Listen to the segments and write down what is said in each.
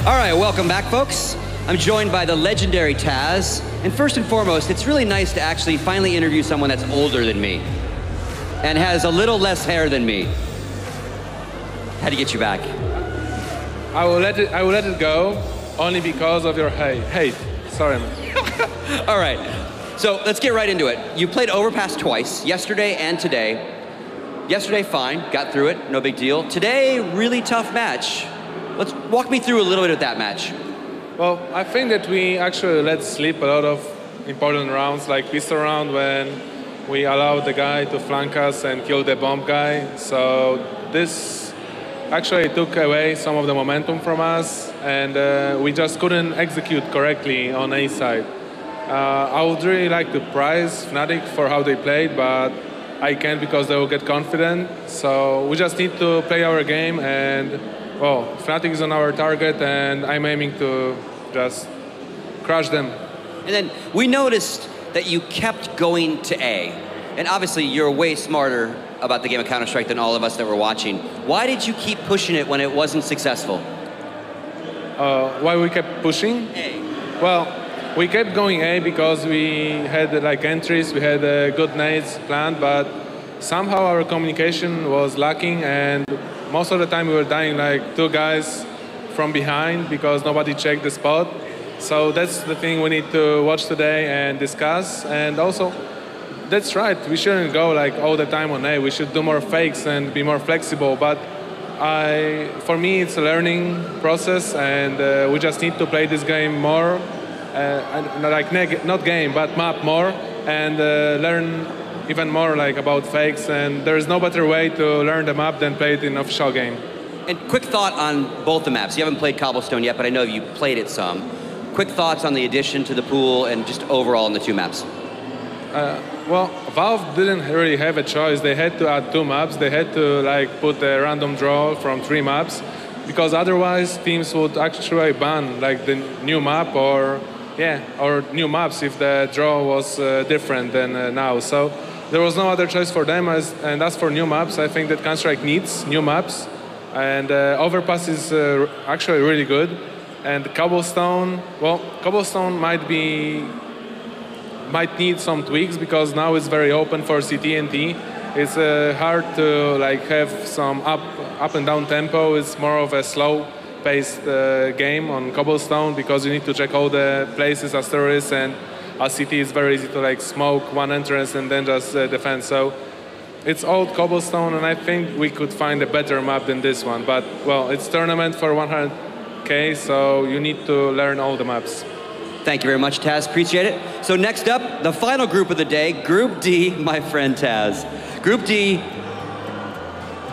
All right, welcome back, folks. I'm joined by the legendary Taz. And first and foremost, it's really nice to actually finally interview someone that's older than me and has a little less hair than me. Had to get you back. I will let it go only because of your hate. Sorry, man. All right, so let's get right into it. You played Overpass twice, yesterday and today. Yesterday, fine, got through it, no big deal. Today, really tough match. Let's walk me through a little bit of that match. Well, I think that we actually let slip a lot of important rounds, like pistol round when we allowed the guy to flank us and kill the bomb guy. So this actually took away some of the momentum from us, and we just couldn't execute correctly on A side. I would really like to praise Fnatic for how they played, but I can't because they will get confident. So we just need to play our game, and well, Fnatic is on our target, and I'm aiming to just crush them. And then we noticed that you kept going to A. And obviously, you're way smarter about the game of Counter-Strike than all of us that were watching. Why did you keep pushing it when it wasn't successful? Why we kept pushing? A. Well, we kept going A because we had like entries, we had good nades planned, but somehow our communication was lacking, and most of the time we were dying like two guys from behind because nobody checked the spot. So that's the thing we need to watch today and discuss. And also, that's right, we shouldn't go like all the time on A. We should do more fakes and be more flexible. But for me, it's a learning process, and we just need to play this game more, not game, but map more, and learn even more like about fakes. And there is no better way to learn the map than play it in an official game. And quick thought on both the maps. You haven't played Cobblestone yet, but I know you played it some. Quick thoughts on the addition to the pool and just overall on the two maps. Well, Valve didn't really have a choice. They had to add two maps. They had to like put a random draw from 3 maps, because otherwise teams would actually ban like the new map or new maps if the draw was different than now. So there was no other choice for them. And as for new maps, I think that Counter-Strike needs new maps. And Overpass is actually really good. And Cobblestone, well, Cobblestone might need some tweaks because now it's very open for CT and T. It's hard to like have some up and down tempo. It's more of a slow-paced game on Cobblestone because you need to check all the places as terrorists, and as CT it's very easy to like smoke one entrance and then just defend. So it's old Cobblestone, and I think we could find a better map than this one. But well, it's tournament for 100K, so you need to learn all the maps. Thank you very much, Taz. Appreciate it. So next up, the final group of the day, Group D, my friend Taz. Group D,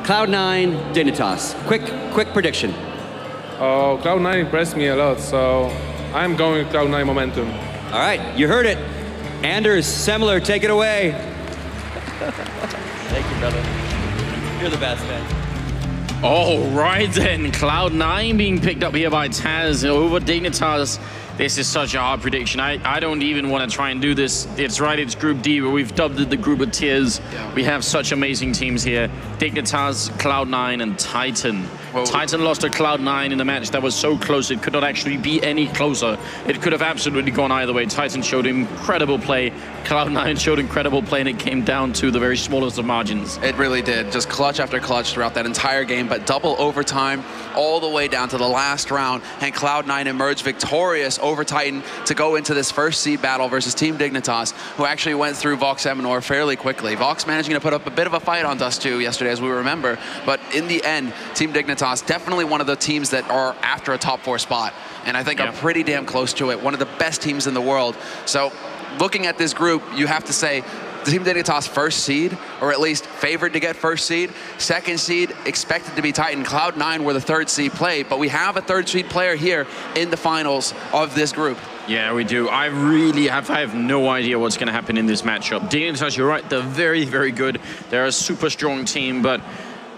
Cloud9, Dignitas. Quick prediction. Oh, Cloud9 impressed me a lot, so I'm going with Cloud9 momentum. All right, you heard it. Anders, Semler, take it away. Thank you, brother. You're the best, man. All right then, Cloud9 being picked up here by Taz over Dignitas. This is such a hard prediction. I don't even want to try and do this. It's right, it's Group D, but we've dubbed it the Group of Tears. Yeah. We have such amazing teams here. Dignitas, Cloud9, and Titan. Whoa. Titan lost to Cloud9 in a match that was so close it could not actually be any closer. It could have absolutely gone either way. Titan showed incredible play. Cloud9 showed incredible play, and it came down to the very smallest of margins. It really did. Just clutch after clutch throughout that entire game, but double overtime all the way down to the last round, and Cloud9 emerged victorious over Titan to go into this first seed battle versus Team Dignitas, who actually went through Vox Eminor fairly quickly. Vox managing to put up a bit of a fight on Dust 2 yesterday, as we remember, but in the end, Team Dignitas definitely one of the teams that are after a top 4 spot, and I think are pretty damn close to it. One of the best teams in the world. So looking at this group, you have to say Team Dignitas first seed, or at least favored to get first seed. Second seed expected to be Titan. Cloud9 where the 3rd seed played, but we have a 3rd seed player here in the finals of this group. Yeah, we do. I have no idea what's going to happen in this matchup. Dignitas, you're right, they're very, very good. They're a super strong team, but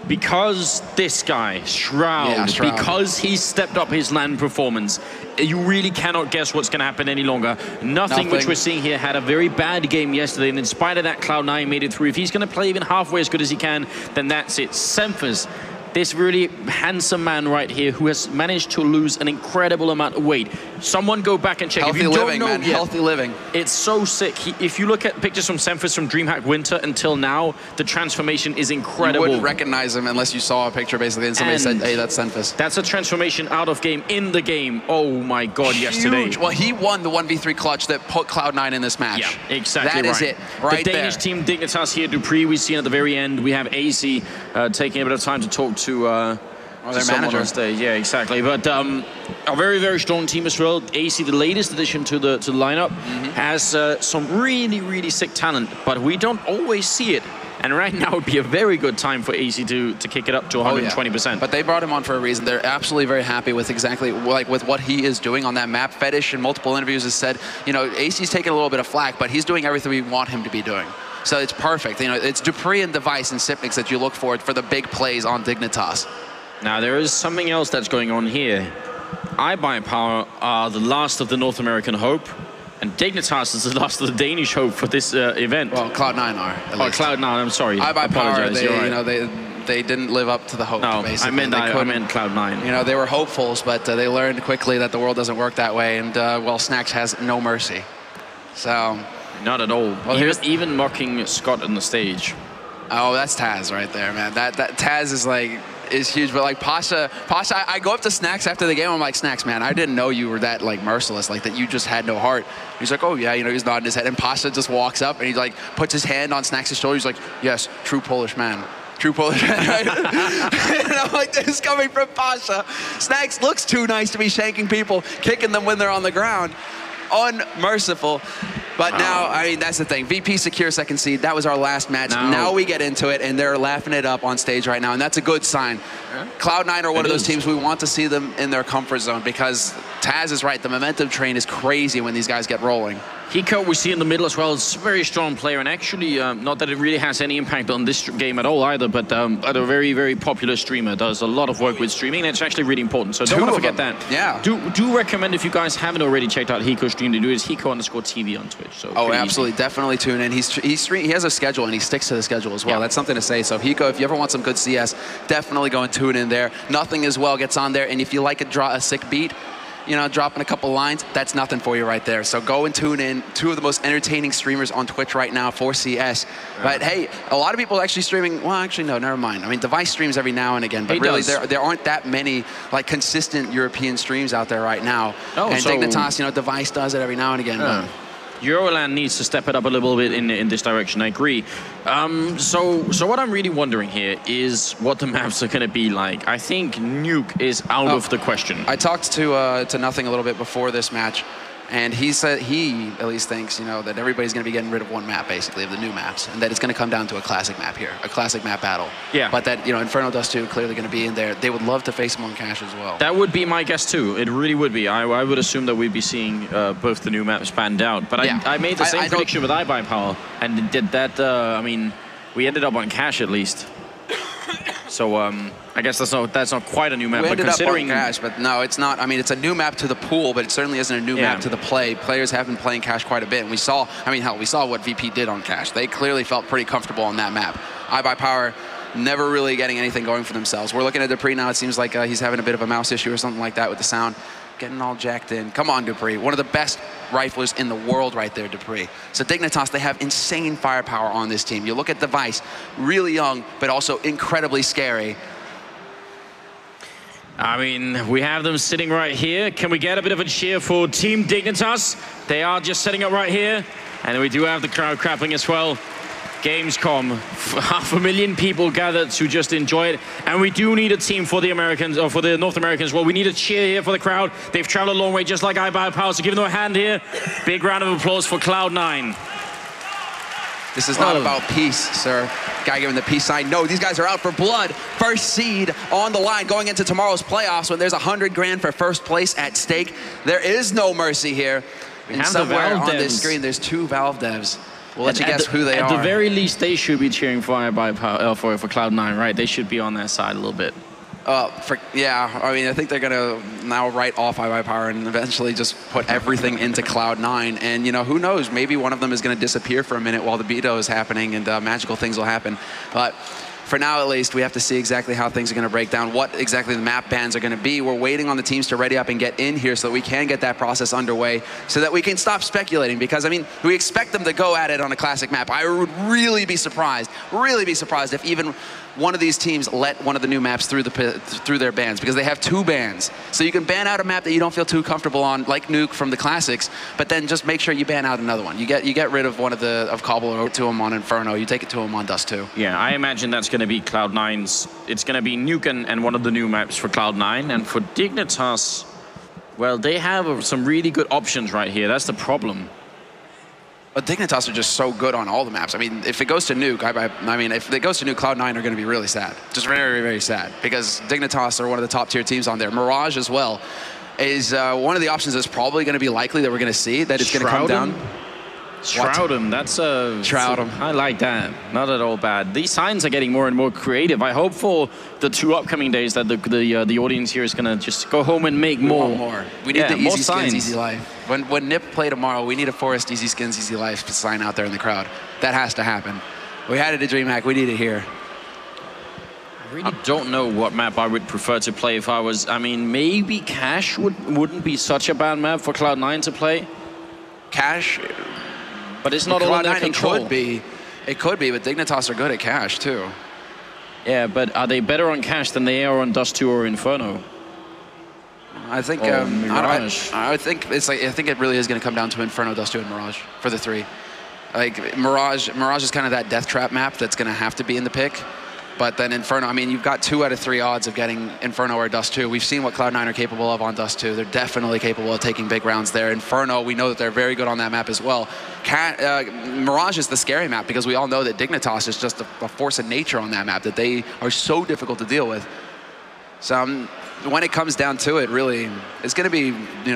because this guy, Shroud, because he stepped up his LAN performance, you really cannot guess what's going to happen any longer. Nothing which we're seeing here had a very bad game yesterday, and in spite of that, Cloud9 made it through. If he's going to play even halfway as good as he can, then that's it. Semphers, this really handsome man right here who has managed to lose an incredible amount of weight. Someone go back and check. Healthy if you living, don't know man. yet, Healthy living. It's so sick. If you look at pictures from Semfis from DreamHack Winter until now, the transformation is incredible. You wouldn't recognize him unless you saw a picture, basically, and somebody said, hey, that's Semfis. That's a transformation out of game, in the game. Oh my God, yesterday. Huge. Well, he won the 1v3 clutch that put Cloud9 in this match. Yeah, exactly. That is it, right there. The there. Danish team, Dignitas here, Dupree, we see at the very end. We have AC taking a bit of time to talk to their manager on stage. Yeah, exactly. But a very, very strong team as well. AC, the latest addition to the lineup, has some really, really sick talent, but we don't always see it. And right now would be a very good time for AC to kick it up to 120%. But they brought him on for a reason. They're absolutely very happy with exactly with what he is doing on that map. Fetish in multiple interviews has said, you know, AC's taking a little bit of flack, but he's doing everything we want him to be doing. So it's perfect. You know, it's Dupree and Device and Sipnix that you look for the big plays on Dignitas. Now there is something else that's going on here. iBuyPower are the last of the North American hope, and Dignitas is the last of the Danish hope for this event. Well, Cloud9 are. Oh, Cloud9, I'm sorry. iBuyPower, right. you know, they didn't live up to the hope, no, basically. I meant Cloud9. You know, they were hopefuls, but they learned quickly that the world doesn't work that way, and, well, Snacks has no mercy. So... Not at all. Well, he was even mocking Scott on the stage. Oh, that's Taz right there, man. That Taz is huge, but like Pasha, I go up to Snacks after the game. I'm like, Snacks, man, I didn't know you were that like merciless, like that you just had no heart. He's like, oh yeah, you know, he's nodding his head, and Pasha just walks up and he like puts his hand on Snacks' shoulder. He's like, yes, true Polish man. True Polish man, right? And I'm like, this is coming from Pasha. Snacks looks too nice to be shanking people, kicking them when they're on the ground. Unmerciful. But now, I mean, that's the thing. VP secure second seed. That was our last match. Now we get into it, and they're laughing it up on stage right now, and that's a good sign. Cloud9 are one of those teams we want to see them in their comfort zone, because Taz is right. The momentum train is crazy when these guys get rolling. Hiko, we see in the middle as well, is a very strong player, and actually, not that it really has any impact on this game at all either, but a very, very popular streamer, does a lot of work with streaming, and it's actually really important, so don't want to forget that. Yeah. Do recommend, if you guys haven't already checked out Hiko's stream, to do is Hiko_TV on Twitch. So absolutely, definitely tune in. He has a schedule, and he sticks to the schedule as well. Yeah. That's something to say. So Hiko, if you ever want some good CS, definitely go and tune in there. Nothing as well gets on there, and if you like a sick beat, you know, dropping a couple lines, that's nothing for you right there. So go and tune in. Two of the most entertaining streamers on Twitch right now for CS. Yeah. But hey, a lot of people actually streaming, well, actually, no, never mind. I mean, Device streams every now and again, but really there aren't that many like consistent European streams out there right now. And Dignitas, you know, Device does it every now and again. Euroland needs to step it up a little bit in this direction, I agree. So what I'm really wondering here is what the maps are going to be like. I think Nuke is out of the question. I talked to Nothing a little bit before this match, and he said he at least thinks, you know, that everybody's going to be getting rid of one map, basically, of the new maps, and that it's going to come down to a classic map here, a classic map battle. Yeah. But that, you know, Inferno Dust 2 clearly going to be in there. They would love to face him on Cash as well. That would be my guess too. It really would be. I would assume that we'd be seeing both the new maps panned out. But yeah. I made the same prediction with iBuyPower, and did that. I mean, we ended up on Cash at least. So I guess that's not quite a new map. We ended up on Cash, but no, it's not. I mean, it's a new map to the pool, but it certainly isn't a new map to the play. Players have been playing Cash quite a bit, and we saw. I mean, hell, we saw what VP did on Cash. They clearly felt pretty comfortable on that map. iBuyPower never really getting anything going for themselves. We're looking at Dupree now. It seems like he's having a bit of a mouse issue or something like that with the sound. Getting all jacked in. Come on, Dupree. One of the best riflers in the world right there, Dupree. So Dignitas, they have insane firepower on this team. You look at Device, really young, but also incredibly scary. I mean, we have them sitting right here. Can we get a bit of a cheer for Team Dignitas? They are just setting up right here. And we do have the crowd clapping as well. Gamescom, 500,000 people gathered to just enjoy it, and we do need a team for the Americans, or for the North Americans as well. We need a cheer here for the crowd. They've traveled a long way, just like iBuyPower, so give them a hand here. Big round of applause for Cloud9. This is not about peace, sir. Guy giving the peace sign. No, these guys are out for blood. First seed on the line going into tomorrow's playoffs when there's 100 grand for first place at stake. There is no mercy here. And somewhere on this screen, there's two Valve devs. We'll let you guess who they are. At the very least, they should be cheering for iBuyPower, for Cloud9, right? They should be on their side a little bit. Yeah, I mean, I think they're going to now write off iBuyPower and eventually just put everything into Cloud9. And, you know, who knows? Maybe one of them is going to disappear for a minute while the Beto is happening and magical things will happen. But for now at least, we have to see exactly how things are going to break down, what exactly the map bans are going to be. We're waiting on the teams to ready up and get in here so that we can get that process underway, so that we can stop speculating, because, I mean, we expect them to go at it on a classic map. I would really be surprised if even one of these teams let one of the new maps through their bans, because they have 2 bans. So you can ban out a map that you don't feel too comfortable on, like Nuke from the classics, but then just make sure you ban out another one. You get rid of one of Cobble or 2 of them on Inferno. You take it to them on Dust 2. Yeah, I imagine that's going to be Cloud9's. It's going to be Nuke and one of the new maps for Cloud9, and for Dignitas, well, they have some really good options right here. That's the problem. But Dignitas are just so good on all the maps. I mean, if it goes to Nuke, I mean, if it goes to Nuke, Cloud9 are going to be really sad. Just very, very sad. Because Dignitas are one of the top tier teams on there. Mirage as well is one of the options that's probably going to be likely that we're going to see, that it's going to come down. Shroud him, that's a... Shroud him. I like that. Not at all bad. These signs are getting more and more creative. I hope for the 2 upcoming days that the audience here is going to just go home and make more. We need the easy skins, easy life. When Nip play tomorrow, we need a Forest easy skins, easy life sign out there in the crowd. That has to happen. We had it at DreamHack, we need it here. I really don't know what map I would prefer to play if I was... I mean, maybe Cash wouldn't be such a bad map for Cloud9 to play. Cash... But it's not all in their control. It could be, but Dignitas are good at Cash too. Yeah, but are they better on Cash than they are on Dust 2 or Inferno? I think I think it really is going to come down to Inferno, Dust 2, and Mirage for the 3. Like Mirage is kind of that death trap map that's going to have to be in the pick. But then Inferno, I mean, you've got 2 out of 3 odds of getting Inferno or Dust 2. We've seen what Cloud9 are capable of on Dust 2. They're definitely capable of taking big rounds there. Inferno, we know that they're very good on that map as well. Mirage is the scary map, because we all know that Dignitas is just a force of nature on that map, that they are so difficult to deal with. So when it comes down to it, really, it's going to be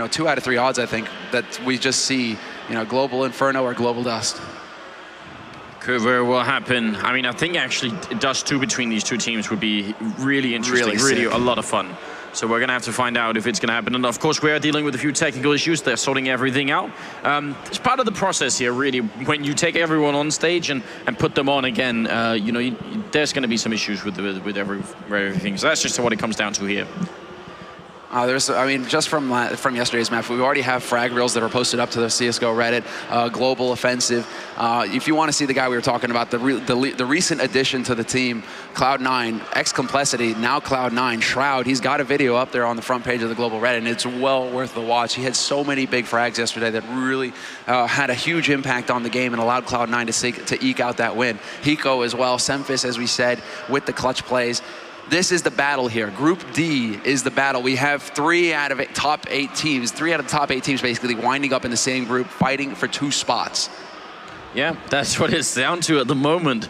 2 out of 3 odds, I think, that we just see global Inferno or global Dust. Could very well happen. I mean, I think actually Dust 2 between these 2 teams would be really interesting, really a lot of fun. So we're going to have to find out if it's going to happen. And of course, we are dealing with a few technical issues. They're sorting everything out. It's part of the process here, really. When you take everyone on stage and put them on again, there's going to be some issues with everything. So that's just what it comes down to here. I mean, just from yesterday's map, we already have frag reels that are posted up to the CSGO Reddit, Global Offensive. If you want to see the guy we were talking about, the recent addition to the team, Cloud9, ex-Complexity, now Cloud9, Shroud, he's got a video up there on the front page of the Global Reddit, and it's well worth the watch. He had so many big frags yesterday that really had a huge impact on the game and allowed Cloud9 to eke out that win. Hiko as well, Semphis, as we said, with the clutch plays. This is the battle here. Group D is the battle. We have 3 out of the top 8 teams basically winding up in the same group, fighting for 2 spots. Yeah, that's what it's down to at the moment.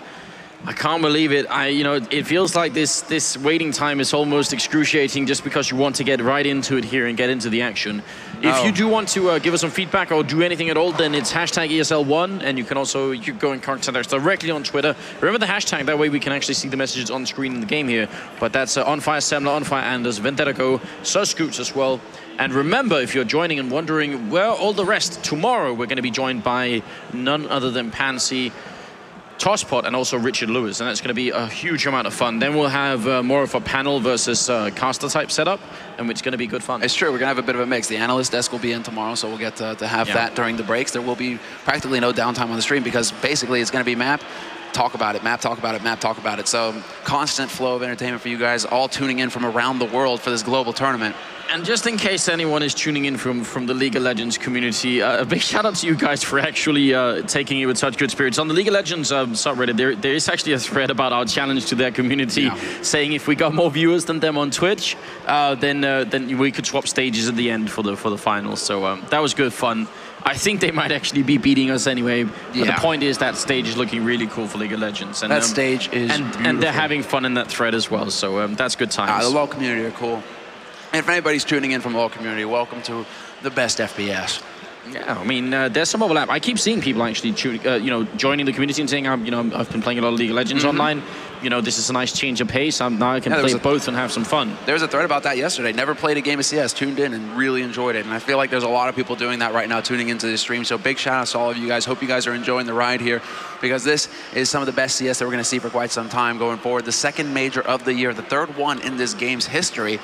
I can't believe it. It feels like this waiting time is almost excruciating, just because you want to get right into it here and get into the action. If you do want to give us some feedback or do anything at all, then it's hashtag ESL One, and you can also go and contact us directly on Twitter. Remember the hashtag, that way we can actually see the messages on screen in the game here. But that's OnFire Semler, OnFire Anders, Vendetta Go, Scoots as well. And remember, if you're joining and wondering where all the rest, tomorrow we're going to be joined by none other than Pansy, Tosspot, and also Richard Lewis, and that's going to be a huge amount of fun. Then we'll have more of a panel versus caster type setup, and it's going to be good fun. It's true, we're going to have a bit of a mix. The analyst desk will be in tomorrow, so we'll get to have that during the breaks. There will be practically no downtime on the stream, because basically it's going to be map, talk about it, map, talk about it, map, talk about it. So constant flow of entertainment for you guys, all tuning in from around the world for this global tournament. And just in case anyone is tuning in from the League of Legends community, a big shout out to you guys for actually taking it with such good spirits. On the League of Legends subreddit, there is actually a thread about our challenge to their community, saying if we got more viewers than them on Twitch, then we could swap stages at the end for the finals. So that was good fun. I think they might actually be beating us anyway. But the point is that stage is looking really cool for League of Legends. And that stage is and they're having fun in that thread as well. So that's good times. The LoL community are cool. And if anybody's tuning in from the LoL community, welcome to the best FPS. Yeah, I mean, there's some overlap. I keep seeing people actually, joining the community and saying, I've been playing a lot of League of Legends online. This is a nice change of pace. Now I can play both and have some fun. There was a thread about that yesterday. Never played a game of CS, tuned in and really enjoyed it. And I feel like there's a lot of people doing that right now, tuning into this stream. So big shout out to all of you guys. Hope you guys are enjoying the ride here, because this is some of the best CS that we're going to see for quite some time going forward. The second major of the year, the third one in this game's history.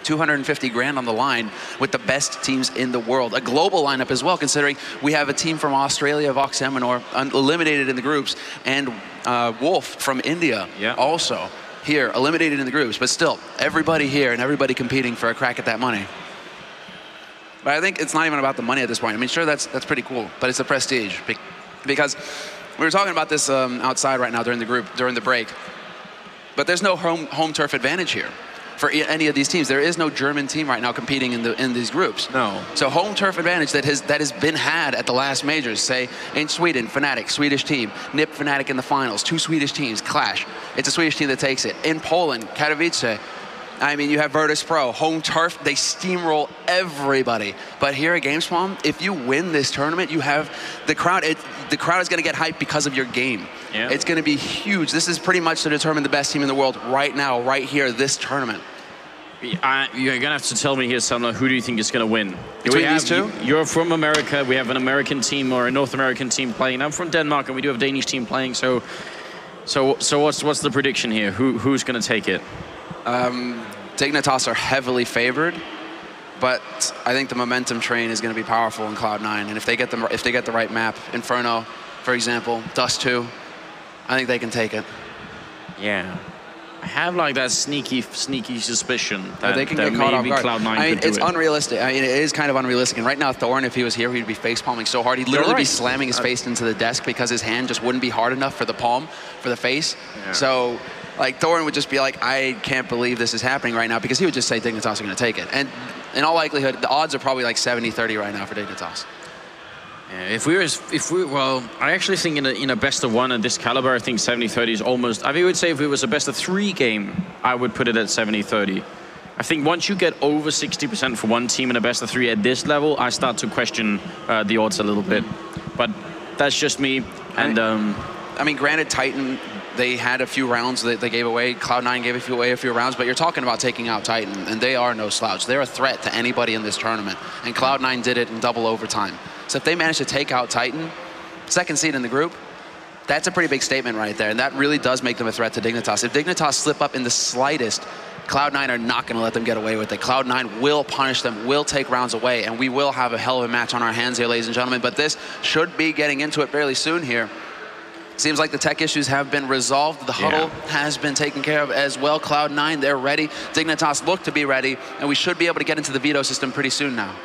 250 grand on the line with the best teams in the world. A global lineup as well, considering we have a team from Australia, Vox Eminor, eliminated in the groups, and Wolf from India also here, eliminated in the groups. But still, everybody here and everybody competing for a crack at that money. But I think it's not even about the money at this point. I mean, sure, that's pretty cool, but it's the prestige. Because we were talking about this outside right now during the break, but there's no home turf advantage here for any of these teams. There is no German team right now competing in these groups. No. So home turf advantage that has been had at the last majors. Say in Sweden, Fnatic, Swedish team, NIP, Fnatic in the finals. 2 Swedish teams clash. It's a Swedish team that takes it. In Poland, Katowice. I mean, you have virtus.pro, home turf. They steamroll everybody. But here at Gamescom, if you win this tournament, you have the crowd. The crowd is going to get hyped because of your game. Yeah. It's going to be huge. This is pretty much to determine the best team in the world right now, right here, this tournament. You're going to have to tell me here, Sandler, who do you think is going to win? Between these two? You're from America. We have an American team or a North American team playing. I'm from Denmark, and we do have a Danish team playing. So what's the prediction here? Who's going to take it? Dignitas are heavily favored, but I think the momentum train is going to be powerful in Cloud9. And if they get the right map, Inferno, for example, Dust 2, I think they can take it. Yeah. I have like that sneaky suspicion that they can get caught off guard. Cloud9 I mean, could do it's it. unrealistic. I mean, it is kind of unrealistic. And right now, Thorin, if he was here, he'd be face palming so hard. He'd literally be slamming his face into the desk because his hand just wouldn't be hard enough for the palm, for the face. Yeah. So, like, Thorin would just be like, I can't believe this is happening right now, because he would just say Dignitas are going to take it. And in all likelihood, the odds are probably like 70-30 right now for Dignitas. Yeah, well, I actually think in a best of one at this caliber, I think 70-30 is almost. I would say if it was a best of 3 game, I would put it at 70-30. I think once you get over 60% for one team in a best of 3 at this level, I start to question the odds a little bit. But that's just me. And I mean, granted, Titan, they had a few rounds that they gave away. Cloud9 gave away a few rounds, but you're talking about taking out Titan, and they are no slouch. They're a threat to anybody in this tournament, and Cloud9 did it in double overtime. So if they manage to take out Titan, second seed in the group, that's a pretty big statement right there, and that really does make them a threat to Dignitas. If Dignitas slip up in the slightest, Cloud9 are not going to let them get away with it. Cloud9 will punish them, will take rounds away, and we will have a hell of a match on our hands here, ladies and gentlemen, but this should be getting into it fairly soon here. Seems like the tech issues have been resolved. The huddle has been taken care of as well. Cloud9, they're ready. Dignitas look to be ready, and we should be able to get into the veto system pretty soon now.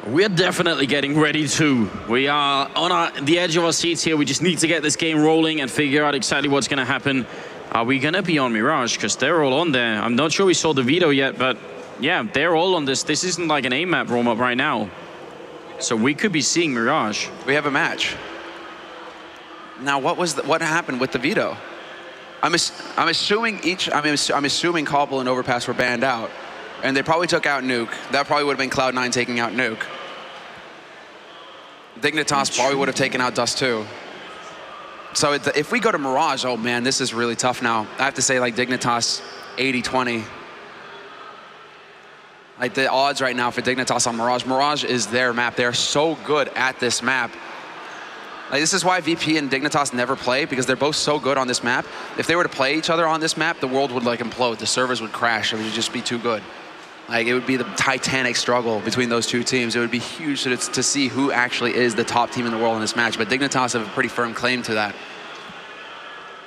We're definitely getting ready too. We are on the edge of our seats here. We just need to get this game rolling and figure out exactly what's going to happen. Are we going to be on Mirage? Because they're all on there. I'm not sure we saw the veto yet, but yeah, they're all on this. This isn't like an A map roam up right now. So we could be seeing Mirage. We have a match. Now, what happened with the veto? I'm assuming Cobble and Overpass were banned out, and they probably took out Nuke. That probably would have been Cloud9 taking out Nuke. Dignitas probably would have taken out Dust 2. So if we go to Mirage, oh man, this is really tough now. I have to say, like, Dignitas 80-20. Like, the odds right now for Dignitas on Mirage. Mirage is their map. They're so good at this map. Like, this is why VP and Dignitas never play, because they're both so good on this map. If they were to play each other on this map, the world would like implode. The servers would crash. It would just be too good. Like, it would be the titanic struggle between those two teams. It would be huge to see who actually is the top team in the world in this match. But Dignitas have a pretty firm claim to that.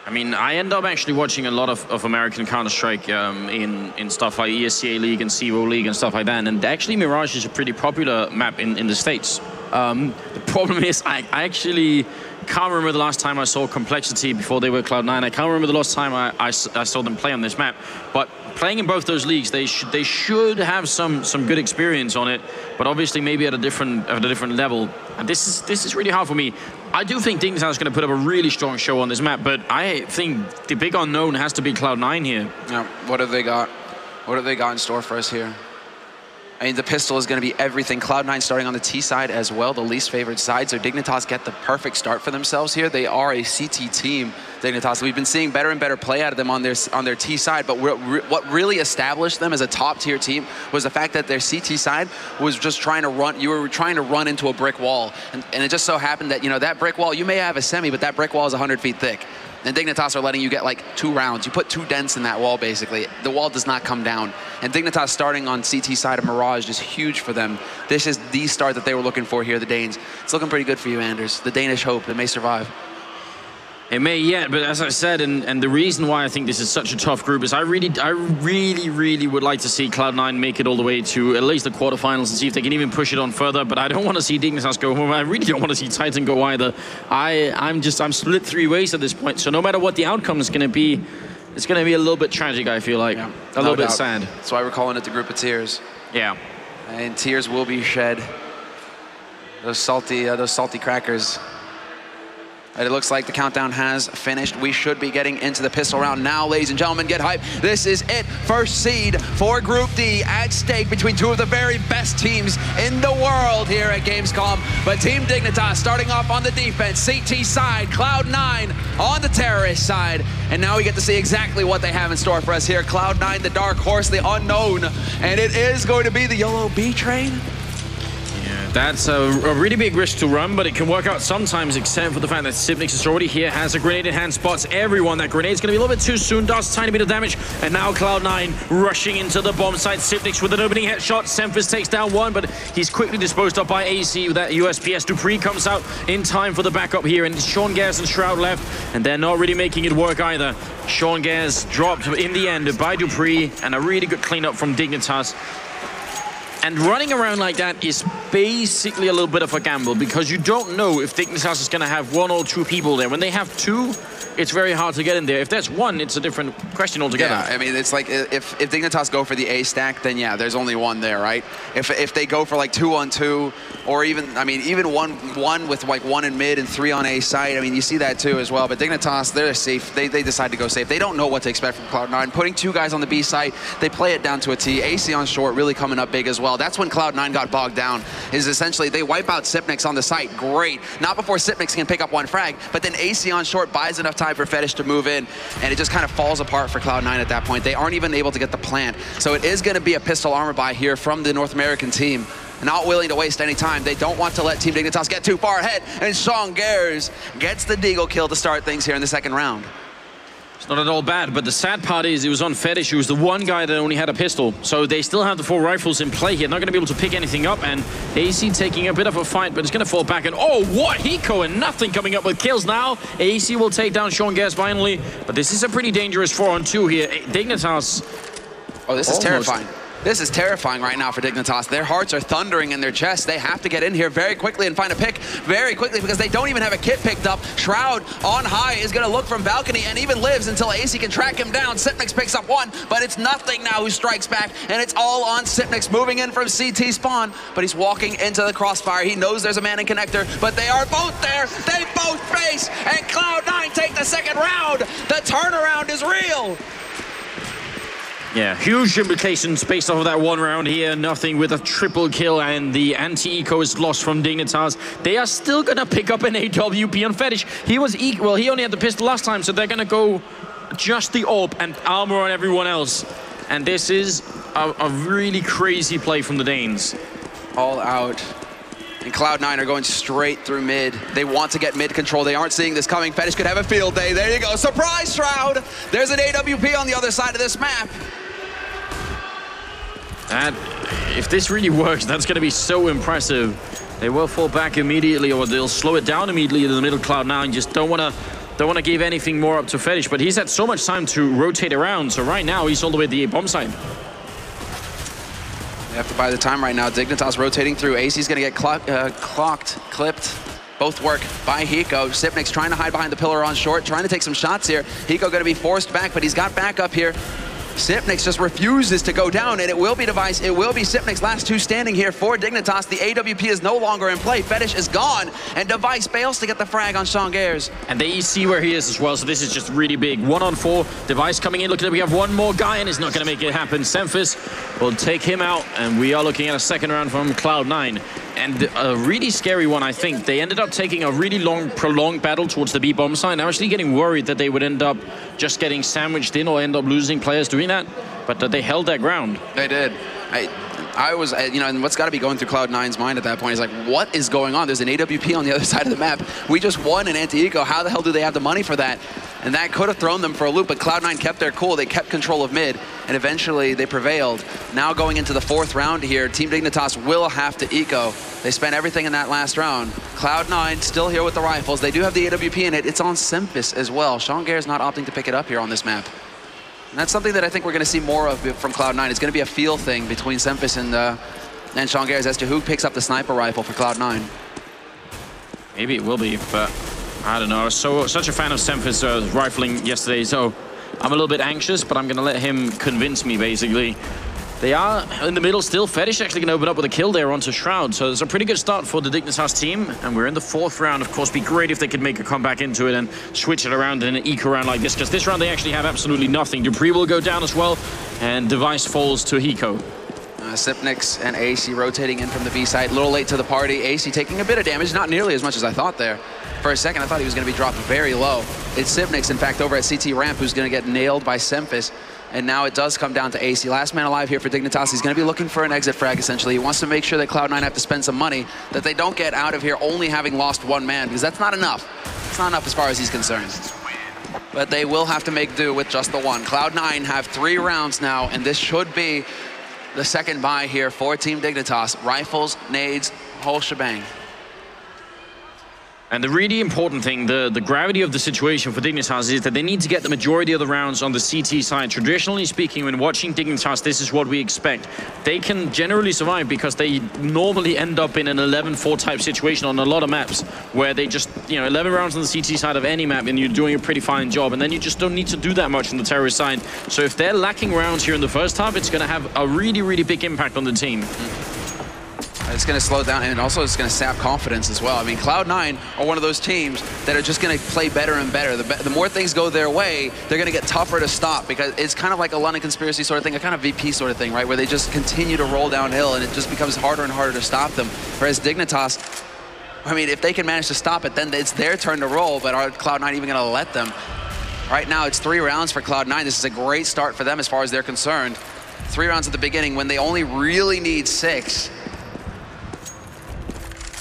I mean, I end up actually watching a lot of American Counter-Strike in stuff like ESCA League and CEVO League and stuff like that. And actually, Mirage is a pretty popular map in the States. The problem is, I actually can't remember the last time I saw Complexity before they were Cloud9. I can't remember the last time I saw them play on this map. But playing in both those leagues, they should have some good experience on it. But obviously, maybe at a different level. And this is really hard for me. I do think Dignitas is going to put up a really strong show on this map, but I think the big unknown has to be Cloud9 here. Yeah, what have they got? What have they got in store for us here? I mean, the pistol is going to be everything. Cloud9 starting on the T side as well, the least favored side. So Dignitas get the perfect start for themselves here. They are a CT team, Dignitas. We've been seeing better and better play out of them on their T side, but what really established them as a top tier team was the fact that their CT side was just trying to run. You were trying to run into a brick wall, and it just so happened that, you know, that brick wall, you may have a semi, but that brick wall is 100 feet thick. And Dignitas are letting you get like 2 rounds. You put 2 dents in that wall, basically. The wall does not come down. And Dignitas starting on CT side of Mirage is huge for them. This is the start that they were looking for here, the Danes. It's looking pretty good for you, Anders. The Danish hope that may survive. It may yet, but as I said, and the reason why I think this is such a tough group is I really would like to see Cloud9 make it all the way to at least the quarterfinals and see if they can even push it on further, but I don't want to see Dignitas go home. I really don't want to see Titan go either. I'm split 3 ways at this point, so no matter what the outcome is going to be, it's going to be a little bit tragic, I feel like. Yeah, a little bit sad. That's why we're calling it the group of tears. Yeah. And tears will be shed. Those salty crackers. It looks like the countdown has finished. We should be getting into the pistol round now, ladies and gentlemen. Get hype. This is it. First seed for Group D at stake between 2 of the very best teams in the world here at Gamescom. But Team Dignitas starting off on the defense, CT side, Cloud9 on the terrorist side. And now we get to see exactly what they have in store for us here. Cloud9, the dark horse, the unknown. And it is going to be the yellow B train. That's a really big risk to run, but it can work out sometimes, except for the fact that Sipnix is already here, has a grenade in hand, spots everyone. That grenade's going to be a little bit too soon, does a tiny bit of damage, and now Cloud9 rushing into the bomb site. Sipnix with an opening headshot. Semphis takes down 1, but he's quickly disposed of by AC with that USPS. Dupree comes out in time for the backup here, and Sean Gares and Shroud left, and they're not really making it work either. Sean Gares dropped in the end by Dupree, and a really good cleanup from Dignitas. And running around like that is basically a little bit of a gamble because you don't know if Dignitas is going to have 1 or 2 people there. When they have 2, it's very hard to get in there. If there's 1, it's a different question altogether. Yeah, I mean, it's like if Dignitas go for the A stack, then yeah, there's only 1 there, right? If they go for like 2 on 2, or even, I mean, even one with like 1 in mid and 3 on A side, I mean, you see that too as well. But Dignitas, they're safe. They decide to go safe. They don't know what to expect from Cloud9. Putting 2 guys on the B site, they play it down to a T. AC on short really coming up big as well. That's when Cloud9 got bogged down, is essentially they wipe out Sipnix on the site. Great. Not before Sipnix can pick up 1 frag, but then AC on short buys enough time for Fetish to move in, and it just kind of falls apart for Cloud9 at that point. They aren't even able to get the plant. So it is going to be a pistol armor buy here from the North American team. Not willing to waste any time. They don't want to let Team Dignitas get too far ahead, and Sean Gares gets the deagle kill to start things here in the 2nd round. It's not at all bad, but the sad part is it was on Fetish, who was the one guy that only had a pistol. So they still have the 4 rifles in play here. Not going to be able to pick anything up, and AC taking a bit of a fight, but it's going to fall back. And oh, what Hiko, and nothing coming up with kills now. AC will take down Sean Gares finally, but this is a pretty dangerous 4-on-2 here. Dignitas. Oh, this is terrifying. This is terrifying right now for Dignitas. Their hearts are thundering in their chests. They have to get in here very quickly and find a pick very quickly because they don't even have a kit picked up. Shroud on high is going to look from balcony and even lives until AC can track him down. Sipnix picks up 1, but it's nothing now who strikes back, and it's all on Sipnix moving in from CT spawn, but he's walking into the crossfire. He knows there's a man in connector, but they are both there. They both face, and Cloud9 take the 2nd round. The turnaround is real. Yeah, huge implications based off of that 1 round here. Nothing with a triple kill, and the anti-eco is lost from Dignitas. They are still going to pick up an AWP on Fetish. He was well, he only had the pistol last time, so they're going to go just the AWP and armor on everyone else. And this is a really crazy play from the Danes. All out. And Cloud9 are going straight through mid. They want to get mid control. They aren't seeing this coming. Fetish could have a field day. There you go. Surprise, Shroud. There's an AWP on the other side of this map. And if this really works, that's going to be so impressive. They will fall back immediately, or they'll slow it down immediately in the middle. Cloud9 just don't want to give anything more up to Fetish, but he's had so much time to rotate around. So right now he's all the way at the bomb site. They have to buy the time right now. Dignitas rotating through. AC's going to get clipped. Both work by Hiko. Sipnix trying to hide behind the pillar on short, trying to take some shots here. Hiko going to be forced back, but he's got backup here. Sipnix just refuses to go down, and it will be Device, it will be Sipnix, last two standing here for Dignitas. The AWP is no longer in play. Fetish is gone, and Device fails to get the frag on Sean Gers. And they see where he is as well, so this is just really big. 1-on-4, Device coming in, looking at we have one more guy, and it's not going to make it happen. Semphis will take him out, and we are looking at a second round from Cloud9. And a really scary one, I think. They ended up taking a really long, prolonged battle towards the B-bomb side. I'm actually getting worried that they would end up just getting sandwiched in or end up losing players doing that, but that they held their ground. They did. I was, you know, and what's got to be going through Cloud9's mind at that point is like, what is going on? There's an AWP on the other side of the map. We just won an anti-eco. How the hell do they have the money for that? And that could have thrown them for a loop, but Cloud9 kept their cool. They kept control of mid, and eventually they prevailed. Now going into the fourth round here, Team Dignitas will have to eco. They spent everything in that last round. Cloud9 still here with the rifles. They do have the AWP in it. It's on Semphis as well. Sean Gers not opting to pick it up here on this map. And that's something that I think we're going to see more of from Cloud9. It's going to be a feel thing between Semphis and Sean Gers as to who picks up the sniper rifle for Cloud9. Maybe it will be, but I don't know. I was such a fan of Semphis rifling yesterday, so I'm a little bit anxious, but I'm going to let him convince me, basically. They are in the middle still. Fetish actually going to open up with a kill there onto Shroud. So it's a pretty good start for the Dignitas team. And we're in the fourth round. Of course, be great if they could make a comeback into it and switch it around in an eco round like this. Because this round they actually have absolutely nothing. Dupree will go down as well. And Device falls to Hiko. Sipnix and AC rotating in from the B side. A little late to the party. AC taking a bit of damage. Not nearly as much as I thought there. For a second, I thought he was going to be dropped very low. It's Sipnix, in fact, over at CT ramp, who's going to get nailed by Semphis. And now it does come down to AC. Last man alive here for Dignitas. He's going to be looking for an exit frag, essentially. He wants to make sure that Cloud9 have to spend some money, that they don't get out of here only having lost one man, because that's not enough. It's not enough as far as he's concerned. But they will have to make do with just the one. Cloud9 have 3 rounds now, and this should be the second bye here for Team Dignitas. Rifles, nades, whole shebang. And the really important thing, the gravity of the situation for Dignitas is that they need to get the majority of the rounds on the CT side. Traditionally speaking, when watching Dignitas, this is what we expect. They can generally survive because they normally end up in an 11-4 type situation on a lot of maps where they just, 11 rounds on the CT side of any map and you're doing a pretty fine job. And then you just don't need to do that much on the terrorist side. So if they're lacking rounds here in the first half, it's going to have a really, really big impact on the team. It's going to slow down, and also it's going to sap confidence as well. I mean, Cloud9 are one of those teams that are just going to play better and better. The more things go their way, they're going to get tougher to stop, because it's kind of like a London conspiracy sort of thing, a kind of VP sort of thing, right? Where they just continue to roll downhill, and it just becomes harder and harder to stop them. Whereas Dignitas, I mean, if they can manage to stop it, then it's their turn to roll, but are Cloud9 even going to let them? Right now, it's 3 rounds for Cloud9. This is a great start for them as far as they're concerned. 3 rounds at the beginning when they only really need 6.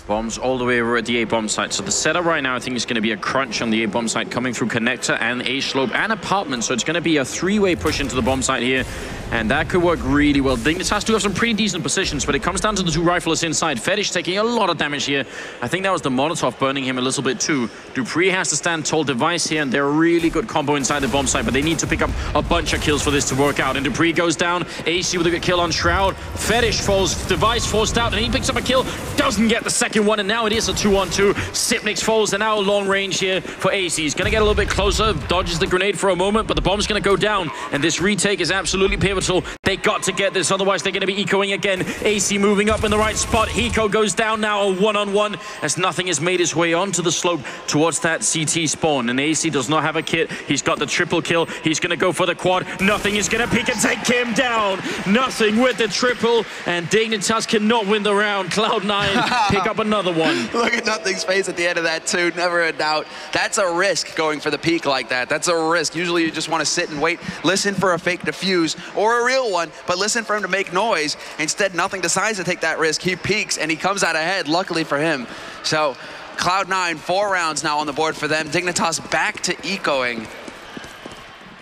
Bombs all the way over at the A-bomb site. So the setup right now, I think, is going to be a crunch on the A-bomb site coming through connector and A-slope and apartment. So it's going to be a 3-way push into the bomb site here. And that could work really well. Dignitas do have some pretty decent positions, but it comes down to the 2 riflers inside. Fetish taking a lot of damage here. I think that was the Molotov burning him a little bit too. Dupree has to stand tall. Device here, and they're a really good combo inside the bomb site, but they need to pick up a bunch of kills for this to work out. And Dupree goes down. AC with a good kill on Shroud. Fetish falls. Device forced out, and he picks up a kill. Doesn't get the second one, and now it is a 2-on-2. Sipnix falls, and now long range here for AC. He's going to get a little bit closer. Dodges the grenade for a moment, but the bomb's going to go down, and this retake is absolutely pivotal. They got to get this, otherwise they're going to be ecoing again. AC moving up in the right spot. Hiko goes down now, a 1-on-1, as nothing has made his way onto the slope towards that CT spawn. And AC does not have a kit. He's got the triple kill. He's going to go for the quad. Nothing is going to peek and take him down. Nothing with the triple, and Dignitas cannot win the round. Cloud9 pick up another one. Look at Nothing's face at the end of that too, never a doubt. That's a risk going for the peak like that. That's a risk. Usually you just want to sit and wait, listen for a fake defuse or a real one, but listen for him to make noise. Instead, Nothing decides to take that risk. He peeks and he comes out ahead, luckily for him. So Cloud9, 4 rounds now on the board for them. Dignitas back to ecoing.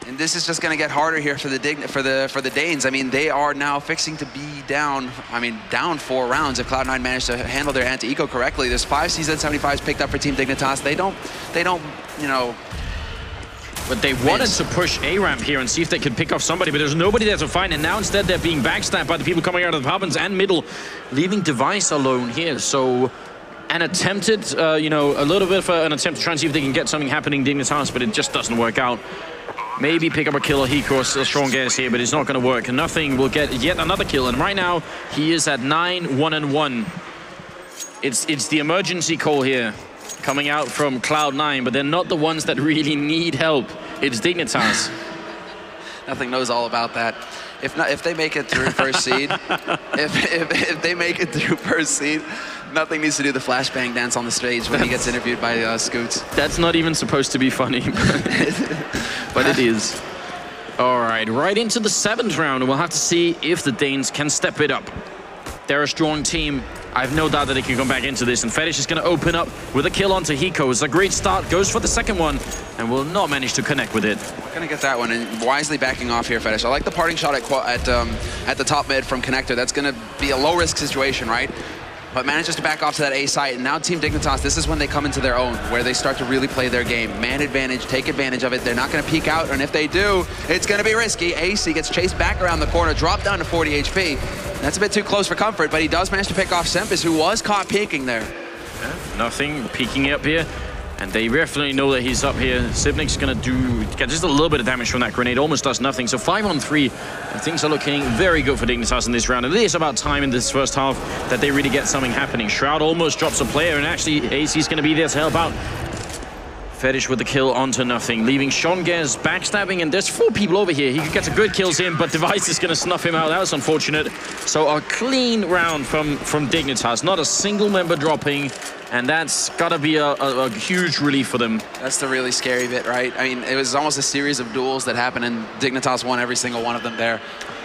And this is just going to get harder here for the Danes. I mean, they are now fixing to be down. I mean, down 4 rounds if Cloud9 managed to handle their anti-eco correctly. There's 5 CZ75s picked up for Team Dignitas. They don't, But they wanted to push A-ramp here and see if they could pick off somebody, but there's nobody there to find. And now instead they're being backstabbed by the people coming out of the apartments and middle, leaving Device alone here. So an attempted, a little bit of an attempt to try and see if they can get something happening Dignitas, but it just doesn't work out. maybe pick up a kill or Hiko or Sean Gas here, but it's not going to work. Nothing will get yet another kill, and right now he is at 9-1-1. It's the emergency call here coming out from Cloud9, but they're not the ones that really need help. It's Dignitas. Nothing knows all about that. If they make it through first seed, if they make it through first seed, Nothing needs to do the flashbang dance on the stage when he gets interviewed by Scoots. That's not even supposed to be funny, but it is. All right, right into the 7th round, and we'll have to see if the Danes can step it up. They're a strong team. I have no doubt that they can come back into this, and Fetish is going to open up with a kill onto Hiko. It's a great start, goes for the second one, and will not manage to connect with it. We're going to get that one, and wisely backing off here, Fetish. I like the parting shot at the top mid from Connector. That's going to be a low-risk situation, right? But manages to back off to that A site, and now Team Dignitas, this is when they come into their own, where they start to really play their game. Man advantage, take advantage of it. They're not going to peek out, and if they do, it's going to be risky. AC gets chased back around the corner, dropped down to 40 HP. That's a bit too close for comfort, but he does manage to pick off Sempis, who was caught peeking there. Yeah, nothing, peeking up here. And they definitely know that he's up here. Sipnik's going to get just a little bit of damage from that grenade. Almost does nothing. So 5-on-3. And things are looking very good for Dignitas in this round. And it is about time in this first half that they really get something happening. Shroud almost drops a player. And actually, AC's going to be there to help out. Fetish with the kill onto nothing, leaving Shongez backstabbing, and there's 4 people over here. He gets a good kills in, but Device is going to snuff him out. That was unfortunate. So a clean round from Dignitas. Not a single member dropping, and that's got to be a huge relief for them. That's the really scary bit, right? I mean, it was almost a series of duels that happened, and Dignitas won every single one of them there.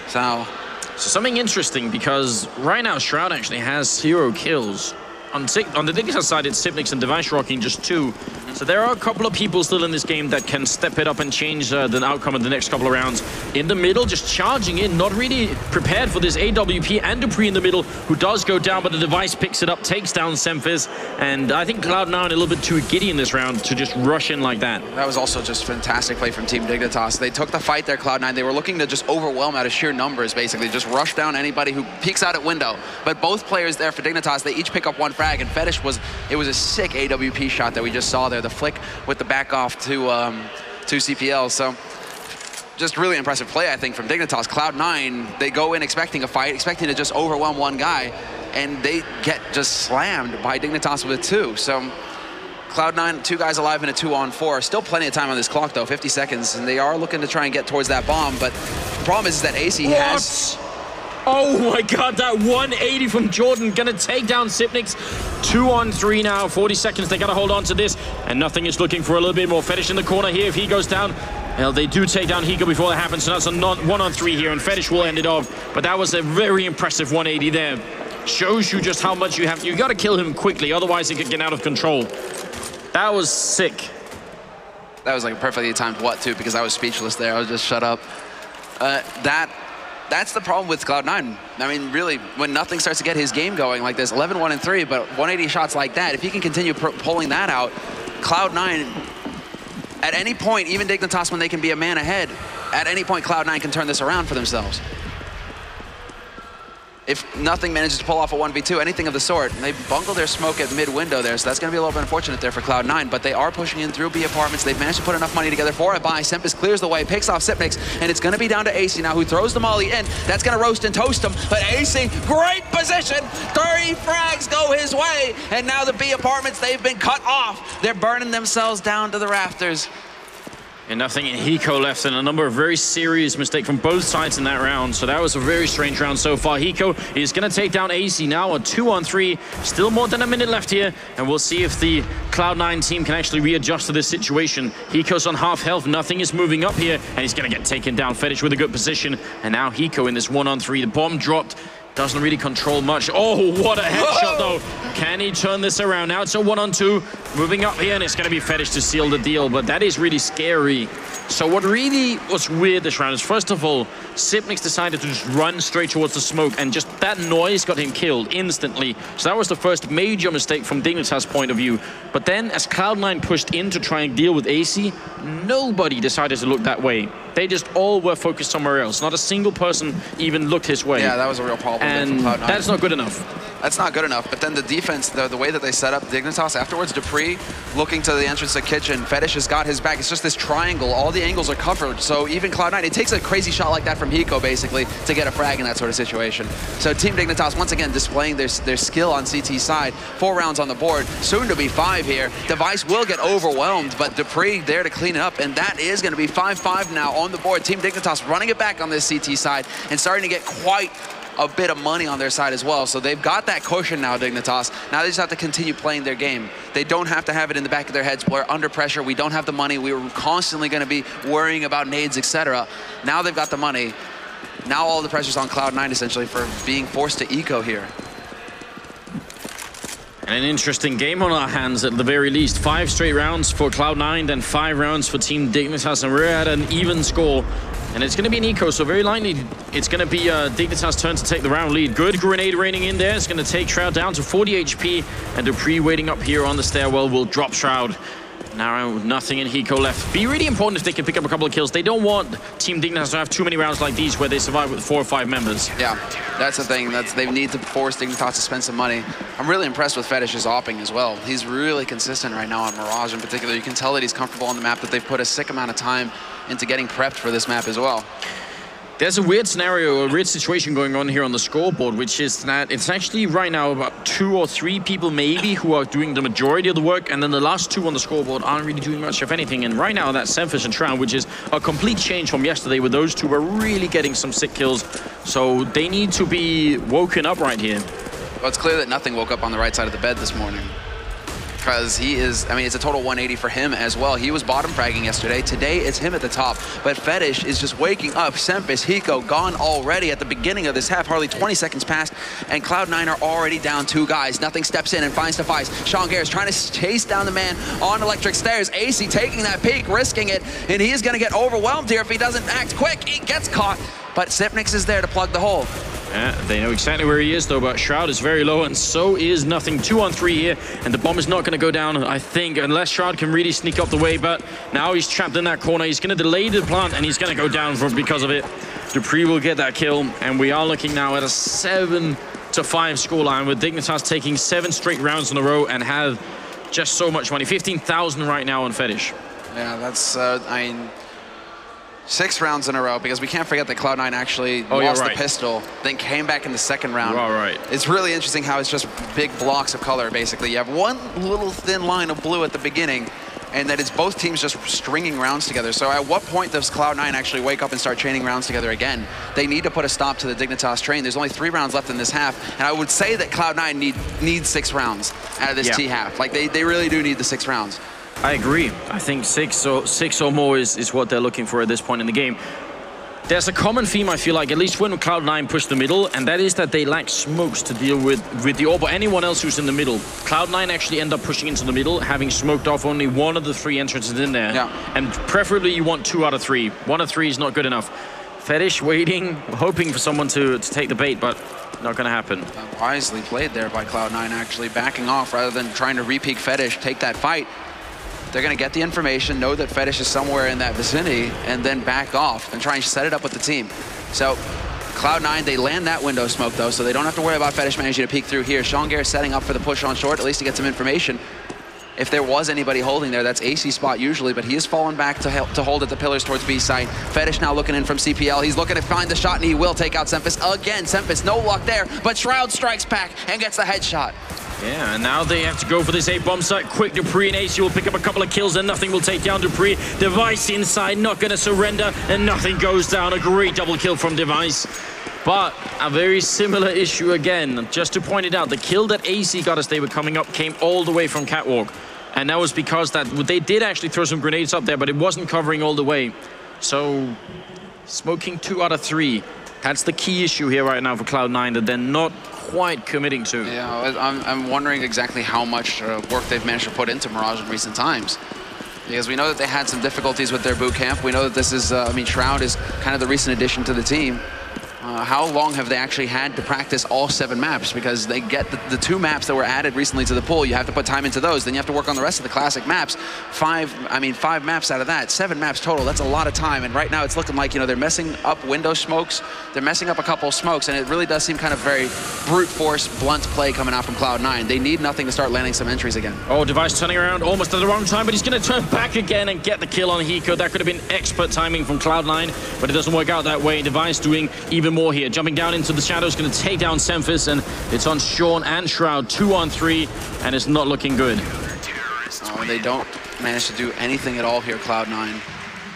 So something interesting, because right now Shroud actually has 0 kills. On the Dignitas side, it's Sipnix and Device rocking just 2. So there are a couple of people still in this game that can step it up and change the outcome of the next couple of rounds. In the middle, just charging in, not really prepared for this AWP, and Dupree in the middle, who does go down, but the Device picks it up, takes down Semphis. And I think Cloud9 a little bit too giddy in this round to just rush in like that. That was also just fantastic play from Team Dignitas. They took the fight there, Cloud9. They were looking to just overwhelm out of sheer numbers, basically. Just rush down anybody who peeks out at window. But both players there for Dignitas, they each pick up 1 frag, and Fetish it was a sick AWP shot that we just saw there. The flick with the back off to CPL. So just really impressive play, I think, from Dignitas. Cloud9, they go in expecting a fight, expecting to just overwhelm one guy, and they get just slammed by Dignitas with 2. So Cloud9, 2 guys alive in a 2-on-4. Still plenty of time on this clock, though, 50 seconds, and they are looking to try and get towards that bomb. But the problem is that AC has... Oh my god, that 180 from Jordan gonna take down Sipnix. 2-on-3 now, 40 seconds, they gotta hold on to this, and nothing is looking for a little bit more. Fetish in the corner here. If he goes down, well, they do take down Hiko before that happens, so that's a 1-on-3 here, and Fetish will end it off. But that was a very impressive 180 there. Shows you just how much you have. You gotta kill him quickly, otherwise it could get out of control. That was sick. That was like a perfectly timed what, too, because I was speechless there. I was just shut up. That's the problem with Cloud9. I mean, really, when nothing starts to get his game going like this, 11-1-3, but 180 shots like that, if he can continue pulling that out, Cloud9, at any point, even Dignitas when they can be a man ahead, at any point Cloud9 can turn this around for themselves. If nothing manages to pull off a 1v2, anything of the sort, and they bungle their smoke at mid-window there, so that's going to be a little bit unfortunate there for Cloud9, but they are pushing in through B apartments. They've managed to put enough money together for a buy. Sempis clears the way, picks off Sipnix, and it's going to be down to AC now, who throws the molly in. That's going to roast and toast him, but AC, great position! 30 frags go his way, and now the B apartments, they've been cut off. They're burning themselves down to the rafters. And nothing in Hiko left, and a number of very serious mistakes from both sides in that round. So that was a very strange round so far. Hiko is going to take down AC now, a 2-on-3. Still more than a minute left here, and we'll see if the Cloud9 team can actually readjust to this situation. Hiko's on half health, nothing is moving up here, and he's going to get taken down. Fetish with a good position, and now Hiko in this 1-on-3. The bomb dropped. Doesn't really control much. Oh, what a headshot, though. Can he turn this around? Now it's a 1-on-2. Moving up here, and it's going to be Fetish to seal the deal, but that is really scary. So what really was weird this round is, first of all, Sipnix decided to just run straight towards the smoke, and just that noise got him killed instantly. So that was the first major mistake from Dignitas' point of view. But then, as Cloud9 pushed in to try and deal with AC, nobody decided to look that way. They just all were focused somewhere else. Not a single person even looked his way. Yeah, that was a real problem. and that's not good enough. That's not good enough, but then the defense, the way that they set up Dignitas afterwards, Dupree looking to the entrance to Kitchen, Fetish has got his back. It's just this triangle, all the angles are covered, so even Cloud9, it takes a crazy shot like that from Hiko, basically, to get a frag in that sort of situation. So Team Dignitas, once again, displaying their skill on CT side. 4 rounds on the board, soon to be 5 here. Device will get overwhelmed, but Dupree there to clean it up, and that is going to be 5-5 now on the board. Team Dignitas running it back on this CT side and starting to get quite a bit of money on their side as well. So they've got that cushion now, Dignitas. Now they just have to continue playing their game. They don't have to have it in the back of their heads. We're under pressure. We don't have the money. We were constantly going to be worrying about nades, etc. Now they've got the money. Now all the pressure's on Cloud9 essentially for being forced to eco here. And an interesting game on our hands at the very least. 5 straight rounds for Cloud9, then 5 rounds for Team Dignitas, and we're at an even score. And it's going to be an eco, so very likely it's going to be Dignitas' turn to take the round lead. Good grenade raining in there. It's going to take Shroud down to 40 HP, and Dupree waiting up here on the stairwell will drop Shroud. Now nothing in Hiko left. Be really important if they can pick up a couple of kills. They don't want Team Dignitas to have too many rounds like these where they survive with 4 or 5 members. Yeah, that's the thing. They need to force Dignitas to spend some money. I'm really impressed with Fetish's opping as well. He's really consistent right now on Mirage in particular. You can tell that he's comfortable on the map, that they've put a sick amount of time into getting prepped for this map as well. There's a weird scenario, a weird situation going on here on the scoreboard, which is that it's actually right now about 2 or 3 people maybe who are doing the majority of the work, and then the last 2 on the scoreboard aren't really doing much of anything. And right now that's Semfish and Shroud, which is a complete change from yesterday where those 2 were really getting some sick kills. So they need to be woken up right here. Well, it's clear that Nothing woke up on the right side of the bed this morning. Because he is, I mean, it's a total 180 for him as well. He was bottom fragging yesterday. Today, it's him at the top. But Fetish is just waking up. Semfish, Hiko, gone already at the beginning of this half. Hardly 20 seconds passed, and Cloud9 are already down 2 guys. Nothing steps in and finds Device. Sean Garrett's trying to chase down the man on electric stairs. AC taking that peek, risking it, and he is going to get overwhelmed here if he doesn't act quick. He gets caught, but Stepnix is there to plug the hole. Yeah, they know exactly where he is though, but Shroud is very low, and so is Nothing. 2 on 3 here, and the bomb is not going to go down, I think, unless Shroud can really sneak up the way, but now he's trapped in that corner. He's going to delay the plant, and he's going to go down because of it. Dupree will get that kill, and we are looking now at a 7-5 scoreline, with Dignitas taking 7 straight rounds in a row and have just so much money. 15,000 right now on Fetish. Yeah, that's, I mean, 6 rounds in a row, because we can't forget that Cloud9 actually lost the pistol, then came back in the second round. You are right. It's really interesting how it's just big blocks of color, basically. You have one little thin line of blue at the beginning, and that it's both teams just stringing rounds together. So at what point does Cloud9 actually wake up and start chaining rounds together again? They need to put a stop to the Dignitas train. There's only 3 rounds left in this half, and I would say that Cloud9 needs 6 rounds out of this T half. Like, they really do need the 6 rounds. I agree. I think 6 or more is what they're looking for at this point in the game. There's a common theme, I feel like, at least when Cloud9 push the middle, and that is that they lack smokes to deal with the AWP or anyone else who's in the middle. Cloud9 actually end up pushing into the middle, having smoked off only 1 of the 3 entrances in there. Yeah. And preferably you want 2 out of 3. 1 of 3 is not good enough. Fetish waiting, hoping for someone to take the bait, but not going to happen. Wisely played there by Cloud9, actually backing off rather than trying to re-peek Fetish, take that fight. They're going to get the information, know that Fetish is somewhere in that vicinity, and then back off and try and set it up with the team. So Cloud9, they land that window smoke, though, so they don't have to worry about Fetish managing to peek through here. Sean Garrett setting up for the push on short, at least to get some information. If there was anybody holding there, that's AC spot usually, but he has fallen back to hold at the pillars towards B site. Fetish now looking in from CPL. He's looking to find the shot, and he will take out Semfish. Again, Semfish, no luck there, but Shroud strikes back and gets the headshot. Yeah, and now they have to go for this A-bomb site. Quick, Dupree and AC will pick up a couple of kills, and Nothing will take down Dupree. Device inside, not going to surrender, and Nothing goes down. A great double kill from Device. But a very similar issue again. Just to point it out, the kill that AC got as they were coming up came all the way from Catwalk. And that was because they did actually throw some grenades up there, but it wasn't covering all the way. So, smoking 2 out of 3. That's the key issue here right now for Cloud9, that they're not quite committing to. Yeah, I'm wondering exactly how much work they've managed to put into Mirage in recent times. Because we know that they had some difficulties with their boot camp. We know that this is, I mean, Shroud is kind of the recent addition to the team. how long have they actually had to practice all 7 maps? Because they get the 2 maps that were added recently to the pool. You have to put time into those. Then you have to work on the rest of the classic maps. 5 maps out of that. 7 maps total. That's a lot of time. And right now it's looking like, you know, they're messing up window smokes. They're messing up a couple of smokes. And it really does seem kind of very brute force, blunt play coming out from Cloud9. They need nothing to start landing some entries again. Oh, Device turning around almost at the wrong time, but he's going to turn back again and get the kill on Hiko. That could have been expert timing from Cloud9, but it doesn't work out that way. Device doing even more here. Jumping down into the shadows, going to take down Semphis, and it's on Sean and Shroud, 2-on-3, and it's not looking good. Oh, they don't manage to do anything at all here, Cloud9.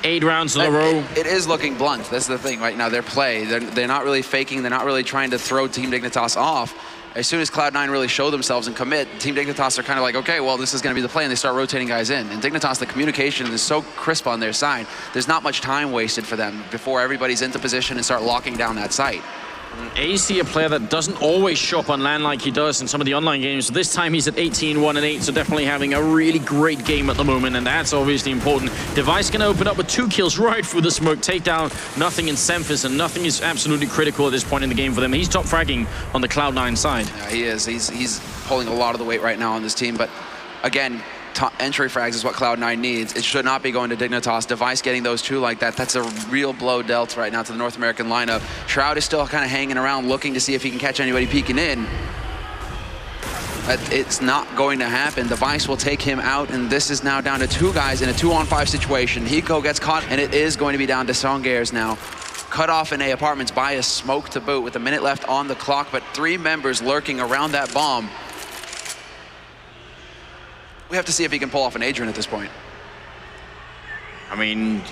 8 rounds in a row. It is looking blunt. That's the thing right now. Their play, they're not really faking. They're not really trying to throw Team Dignitas off. As soon as Cloud9 really show themselves and commit, Team Dignitas are kind of like, okay, well, this is going to be the play, and they start rotating guys in. And Dignitas, the communication is so crisp on their side. There's not much time wasted for them before everybody's into position and start locking down that site. AC, a player that doesn't always show up on LAN like he does in some of the online games. This time he's at 18-1-8, so definitely having a really great game at the moment, and that's obviously important. Device going to open up with 2 kills right through the smoke, take down nothing in Semphis, and nothing is absolutely critical at this point in the game for them. He's top fragging on the Cloud9 side. Yeah, he is. He's pulling a lot of the weight right now on this team, but again, entry frags is what Cloud9 needs. It should not be going to Dignitas. Device getting those 2 like that, that's a real blow dealt right now to the North American lineup. Shroud is still kind of hanging around looking to see if he can catch anybody peeking in. But it's not going to happen. Device will take him out, and this is now down to 2 guys in a 2-on-5 situation. Hiko gets caught, and it is going to be down to Songairs now. Cut off in A apartments by a smoke to boot with a minute left on the clock, but 3 members lurking around that bomb. We have to see if he can pull off an Adrian at this point. I mean,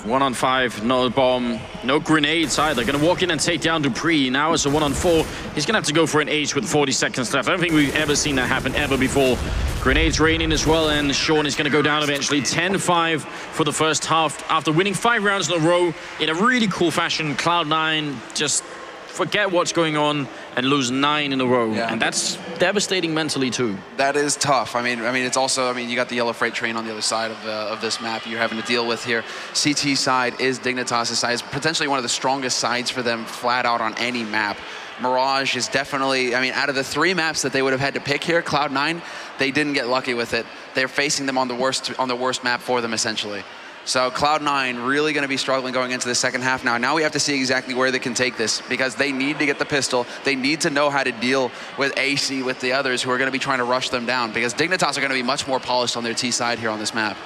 1-on-5, no bomb, no grenades either. Going to walk in and take down Dupree. Now it's a 1-on-4. He's going to have to go for an H with 40 seconds left. I don't think we've ever seen that happen ever before. Grenades raining as well, and Sean is going to go down eventually. 10-5 for the first half. After winning 5 rounds in a row in a really cool fashion, Cloud9 just forget what's going on and lose 9 in a row. Yeah. And that's devastating mentally too. That is tough. I mean, it's also, you got the yellow freight train on the other side of this map you're having to deal with here. CT side is Dignitas' side. It's potentially one of the strongest sides for them flat out on any map. Mirage is definitely, out of the 3 maps that they would have had to pick here, Cloud9, they didn't get lucky with it. They're facing them on the worst map for them, essentially. So Cloud9 really going to be struggling going into the second half now. Now we have to see exactly where they can take this, because they need to get the pistol. They need to know how to deal with AC, with the others who are going to be trying to rush them down, because Dignitas are going to be much more polished on their T side here on this map.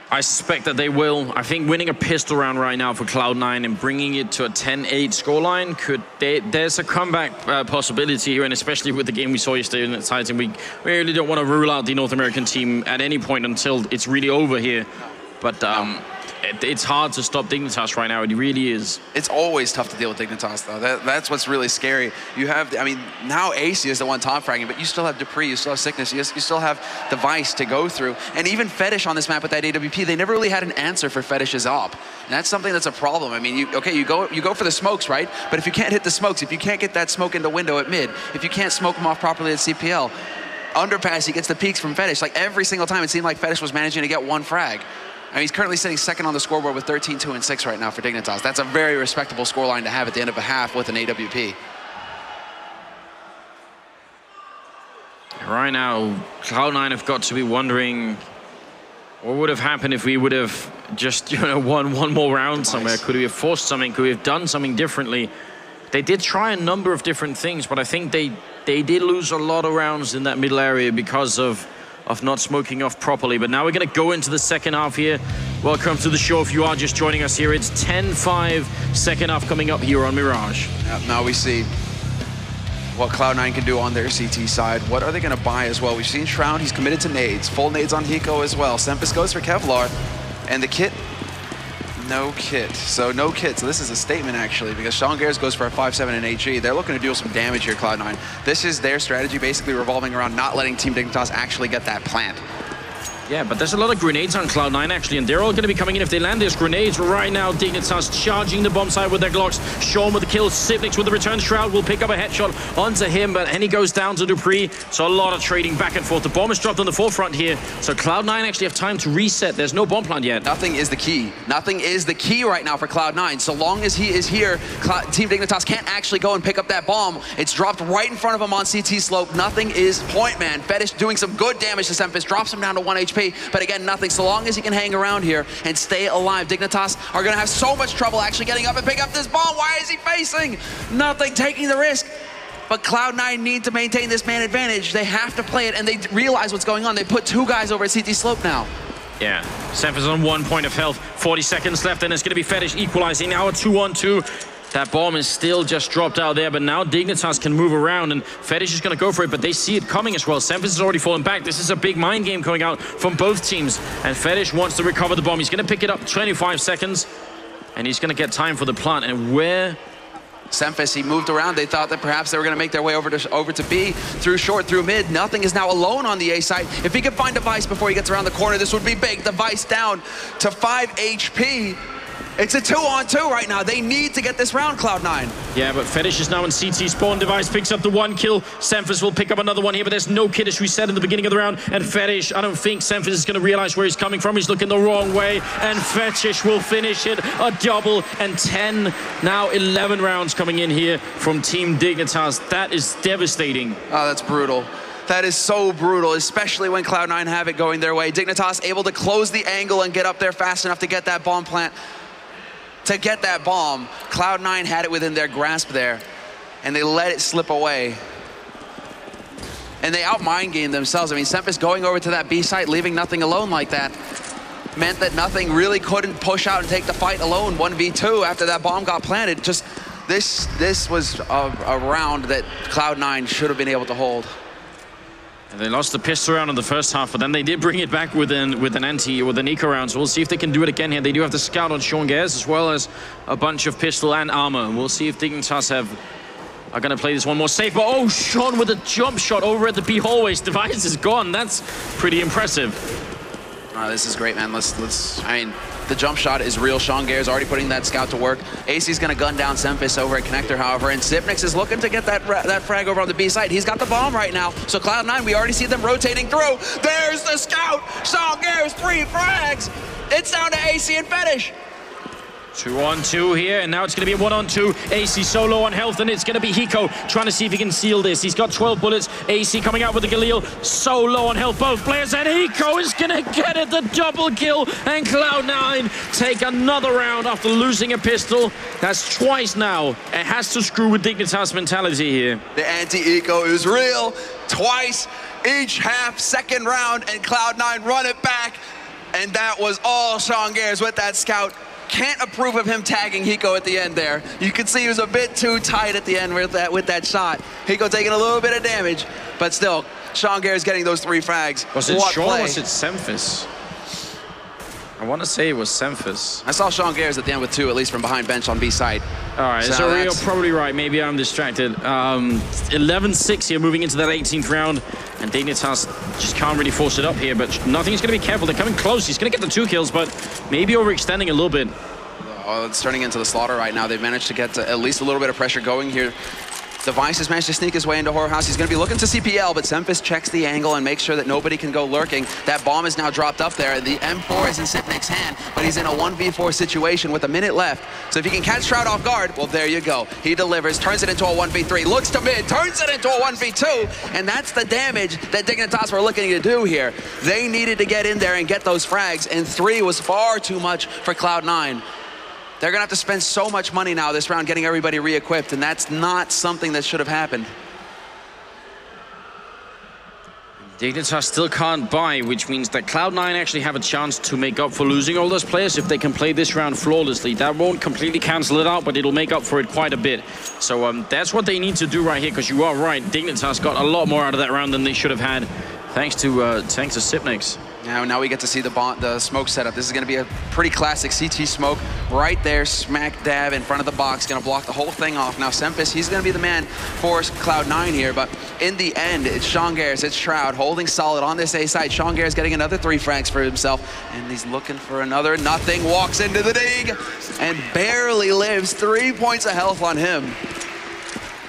I suspect that they will. I think winning a pistol round right now for Cloud9 and bringing it to a 10-8 scoreline there's a comeback possibility here, and especially with the game we saw yesterday in Titan, we really don't want to rule out the North American team at any point until it's really over here. But it's hard to stop Dignitas right now. It really is. It's always tough to deal with Dignitas, though. That's what's really scary. You have, now AC is the one top fragging, but you still have Dupree, you still have Sickness, you still have Device to go through. And even Fetish on this map with that AWP, they never really had an answer for Fetish's op. And that's something that's a problem. You go for the smokes, right? But if you can't hit the smokes, if you can't get that smoke in the window at mid, if you can't smoke them off properly at CPL, underpass, he gets the peaks from Fetish. Like every single time, it seemed like Fetish was managing to get 1 frag. He's currently sitting second on the scoreboard with 13-2-6 right now for Dignitas. That's a very respectable scoreline to have at the end of a half with an AWP. Right now, Cloud9 have got to be wondering what would have happened if we would have just won 1 more round somewhere. Could we have forced something? Could we have done something differently? They did try a number of different things, but I think they did lose a lot of rounds in that middle area because of not smoking off properly. But now we're going to go into the second half here. Welcome to the show if you are just joining us here. It's 10-5 second half coming up here on Mirage. Now we see what Cloud9 can do on their CT side. What are they going to buy as well? We've seen Shroud, he's committed to nades. Full nades on Hiko as well. Semphis goes for Kevlar. And the kit, no kit. So no kit. So this is a statement, actually, because Songairs goes for a 5-7 and HE. They're looking to deal some damage here, Cloud9. This is their strategy, basically revolving around not letting Team Dignitas actually get that plant. Yeah, but there's a lot of grenades on Cloud9 actually, and they're all going to be coming in if they land these grenades. Right now, Dignitas charging the bomb site with their Glocks. Sean with the kill, Sipnix with the return shroud will pick up a headshot onto him, but he goes down to Dupree. So a lot of trading back and forth. The bomb is dropped on the forefront here, so Cloud9 actually have time to reset. There's no bomb plant yet. Nothing is the key. Nothing is the key right now for Cloud9. So long as he is here, Team Dignitas can't actually go and pick up that bomb. It's dropped right in front of him on CT slope. Nothing is point, man. Fetish doing some good damage to Semphis, drops him down to 1 HP, but again, nothing. So long as he can hang around here and stay alive, Dignitas are going to have so much trouble actually getting up and pick up this bomb. Why is he facing? Nothing, taking the risk. But Cloud9 need to maintain this man advantage. They have to play it, and they realize what's going on. They put 2 guys over at CT slope now. Yeah, Semphis on 1 point of health. 40 seconds left, and it's going to be Fetish equalizing. Now a 2-on-2. That bomb is still just dropped out there, but now Dignitas can move around, and Fetish is going to go for it, but they see it coming as well. Semphis has already fallen back. This is a big mind game coming out from both teams, and Fetish wants to recover the bomb. He's going to pick it up 25 seconds, and he's going to get time for the plant. And where... Semphis, he moved around. They thought that perhaps they were going to make their way over to B, through short, through mid. Nothing is now alone on the A site. If he could find Device before he gets around the corner, this would be big. Device down to 5 HP. It's a 2-on-2 right now. They need to get this round, Cloud9. Yeah, but Fetish is now in CT spawn. Device picks up the 1 kill. Semphis will pick up another one here, but there's no kid, as we said in the beginning of the round. And Fetish, I don't think Semphis is going to realize where he's coming from. He's looking the wrong way, and Fetish will finish it. A double and 10, now 11 rounds coming in here from Team Dignitas. That is devastating. Oh, that's brutal. That is so brutal, especially when Cloud9 have it going their way. Dignitas able to close the angle and get up there fast enough to get that bomb plant. To get that bomb, Cloud9 had it within their grasp there, and they let it slip away. And they out-mind gamed themselves. I mean, Semphis going over to that B site, leaving nothing alone like that, meant that nothing really couldn't push out and take the fight alone. 1v2 after that bomb got planted. Just this was a round that Cloud9 should have been able to hold. And they lost the pistol round in the first half, but then they did bring it back with an eco round. So we'll see if they can do it again here. They do have the scout on Sean Gares, as well as a bunch of pistol and armor. We'll see if Dignitas are going to play this one more safe. But oh, Sean with a jump shot over at the B hallways. Device is gone. That's pretty impressive. Oh, this is great, man. I mean, the jump shot is real. Sean Gare's already putting that scout to work. AC's going to gun down Semphis over at Connector, however, and Sipnix is looking to get that frag over on the B site. He's got the bomb right now. So Cloud9, we already see them rotating through. There's the scout. Sean Gare's 3 frags. It's down to AC and Fetish. 2-on-2 here, and now it's going to be a 1-on-2. AC solo on health, and it's going to be Hiko trying to see if he can seal this. He's got 12 bullets. AC coming out with the Galil, so low on health, both players, and Hiko is going to get it, the double kill, and Cloud9 take another round after losing a pistol. That's twice now. It has to screw with Dignitas mentality here. The anti-eco is real. Twice, each half, second round, and Cloud9 run it back, and that was all Sean Gares with that scout. Can't approve of him tagging Hiko at the end there. You could see he was a bit too tight at the end with that shot. Hiko taking a little bit of damage, but still, Sean Gare's getting those 3 frags. Was it Sean or was it Semphis? I want to say it was Semphis. I saw Sean Gares at the end with 2, at least from behind bench on B side. All right, so you're probably right. Maybe I'm distracted. 11-6 here, moving into that 18th round. And Dignitas just can't really force it up here, but Nothing's going to be careful. They're coming close. He's going to get the 2 kills, but maybe overextending a little bit. Oh, it's turning into the slaughter right now. They've managed to get at least a little bit of pressure going here. Device has managed to sneak his way into Horror House. He's going to be looking to CPL, but Semphis checks the angle and makes sure that nobody can go lurking. That bomb is now dropped up there. The M4 is in Sipnik's hand, but he's in a 1v4 situation with a minute left. So if you can catch Shroud off guard, well, there you go. He delivers, turns it into a 1v3, looks to mid, turns it into a 1v2, and that's the damage that Dignitas were looking to do here. They needed to get in there and get those frags, and 3 was far too much for Cloud9. They're going to have to spend so much money now this round getting everybody re-equipped, and that's not something that should have happened. Dignitas still can't buy, which means that Cloud9 actually have a chance to make up for losing all those players if they can play this round flawlessly. That won't completely cancel it out, but it'll make up for it quite a bit. So that's what they need to do right here, because you are right. Dignitas got a lot more out of that round than they should have had, thanks to Sipnix. Now we get to see the smoke setup. This is going to be a pretty classic CT smoke right there, smack dab in front of the box, going to block the whole thing off. Now Sempis, he's going to be the man for Cloud9 here, but in the end, it's Sean Gares, it's Shroud holding solid on this A side. Sean Gares getting another 3 frags for himself, and he's looking for another. Nothing, walks into the dig, and barely lives. 3 points of health on him.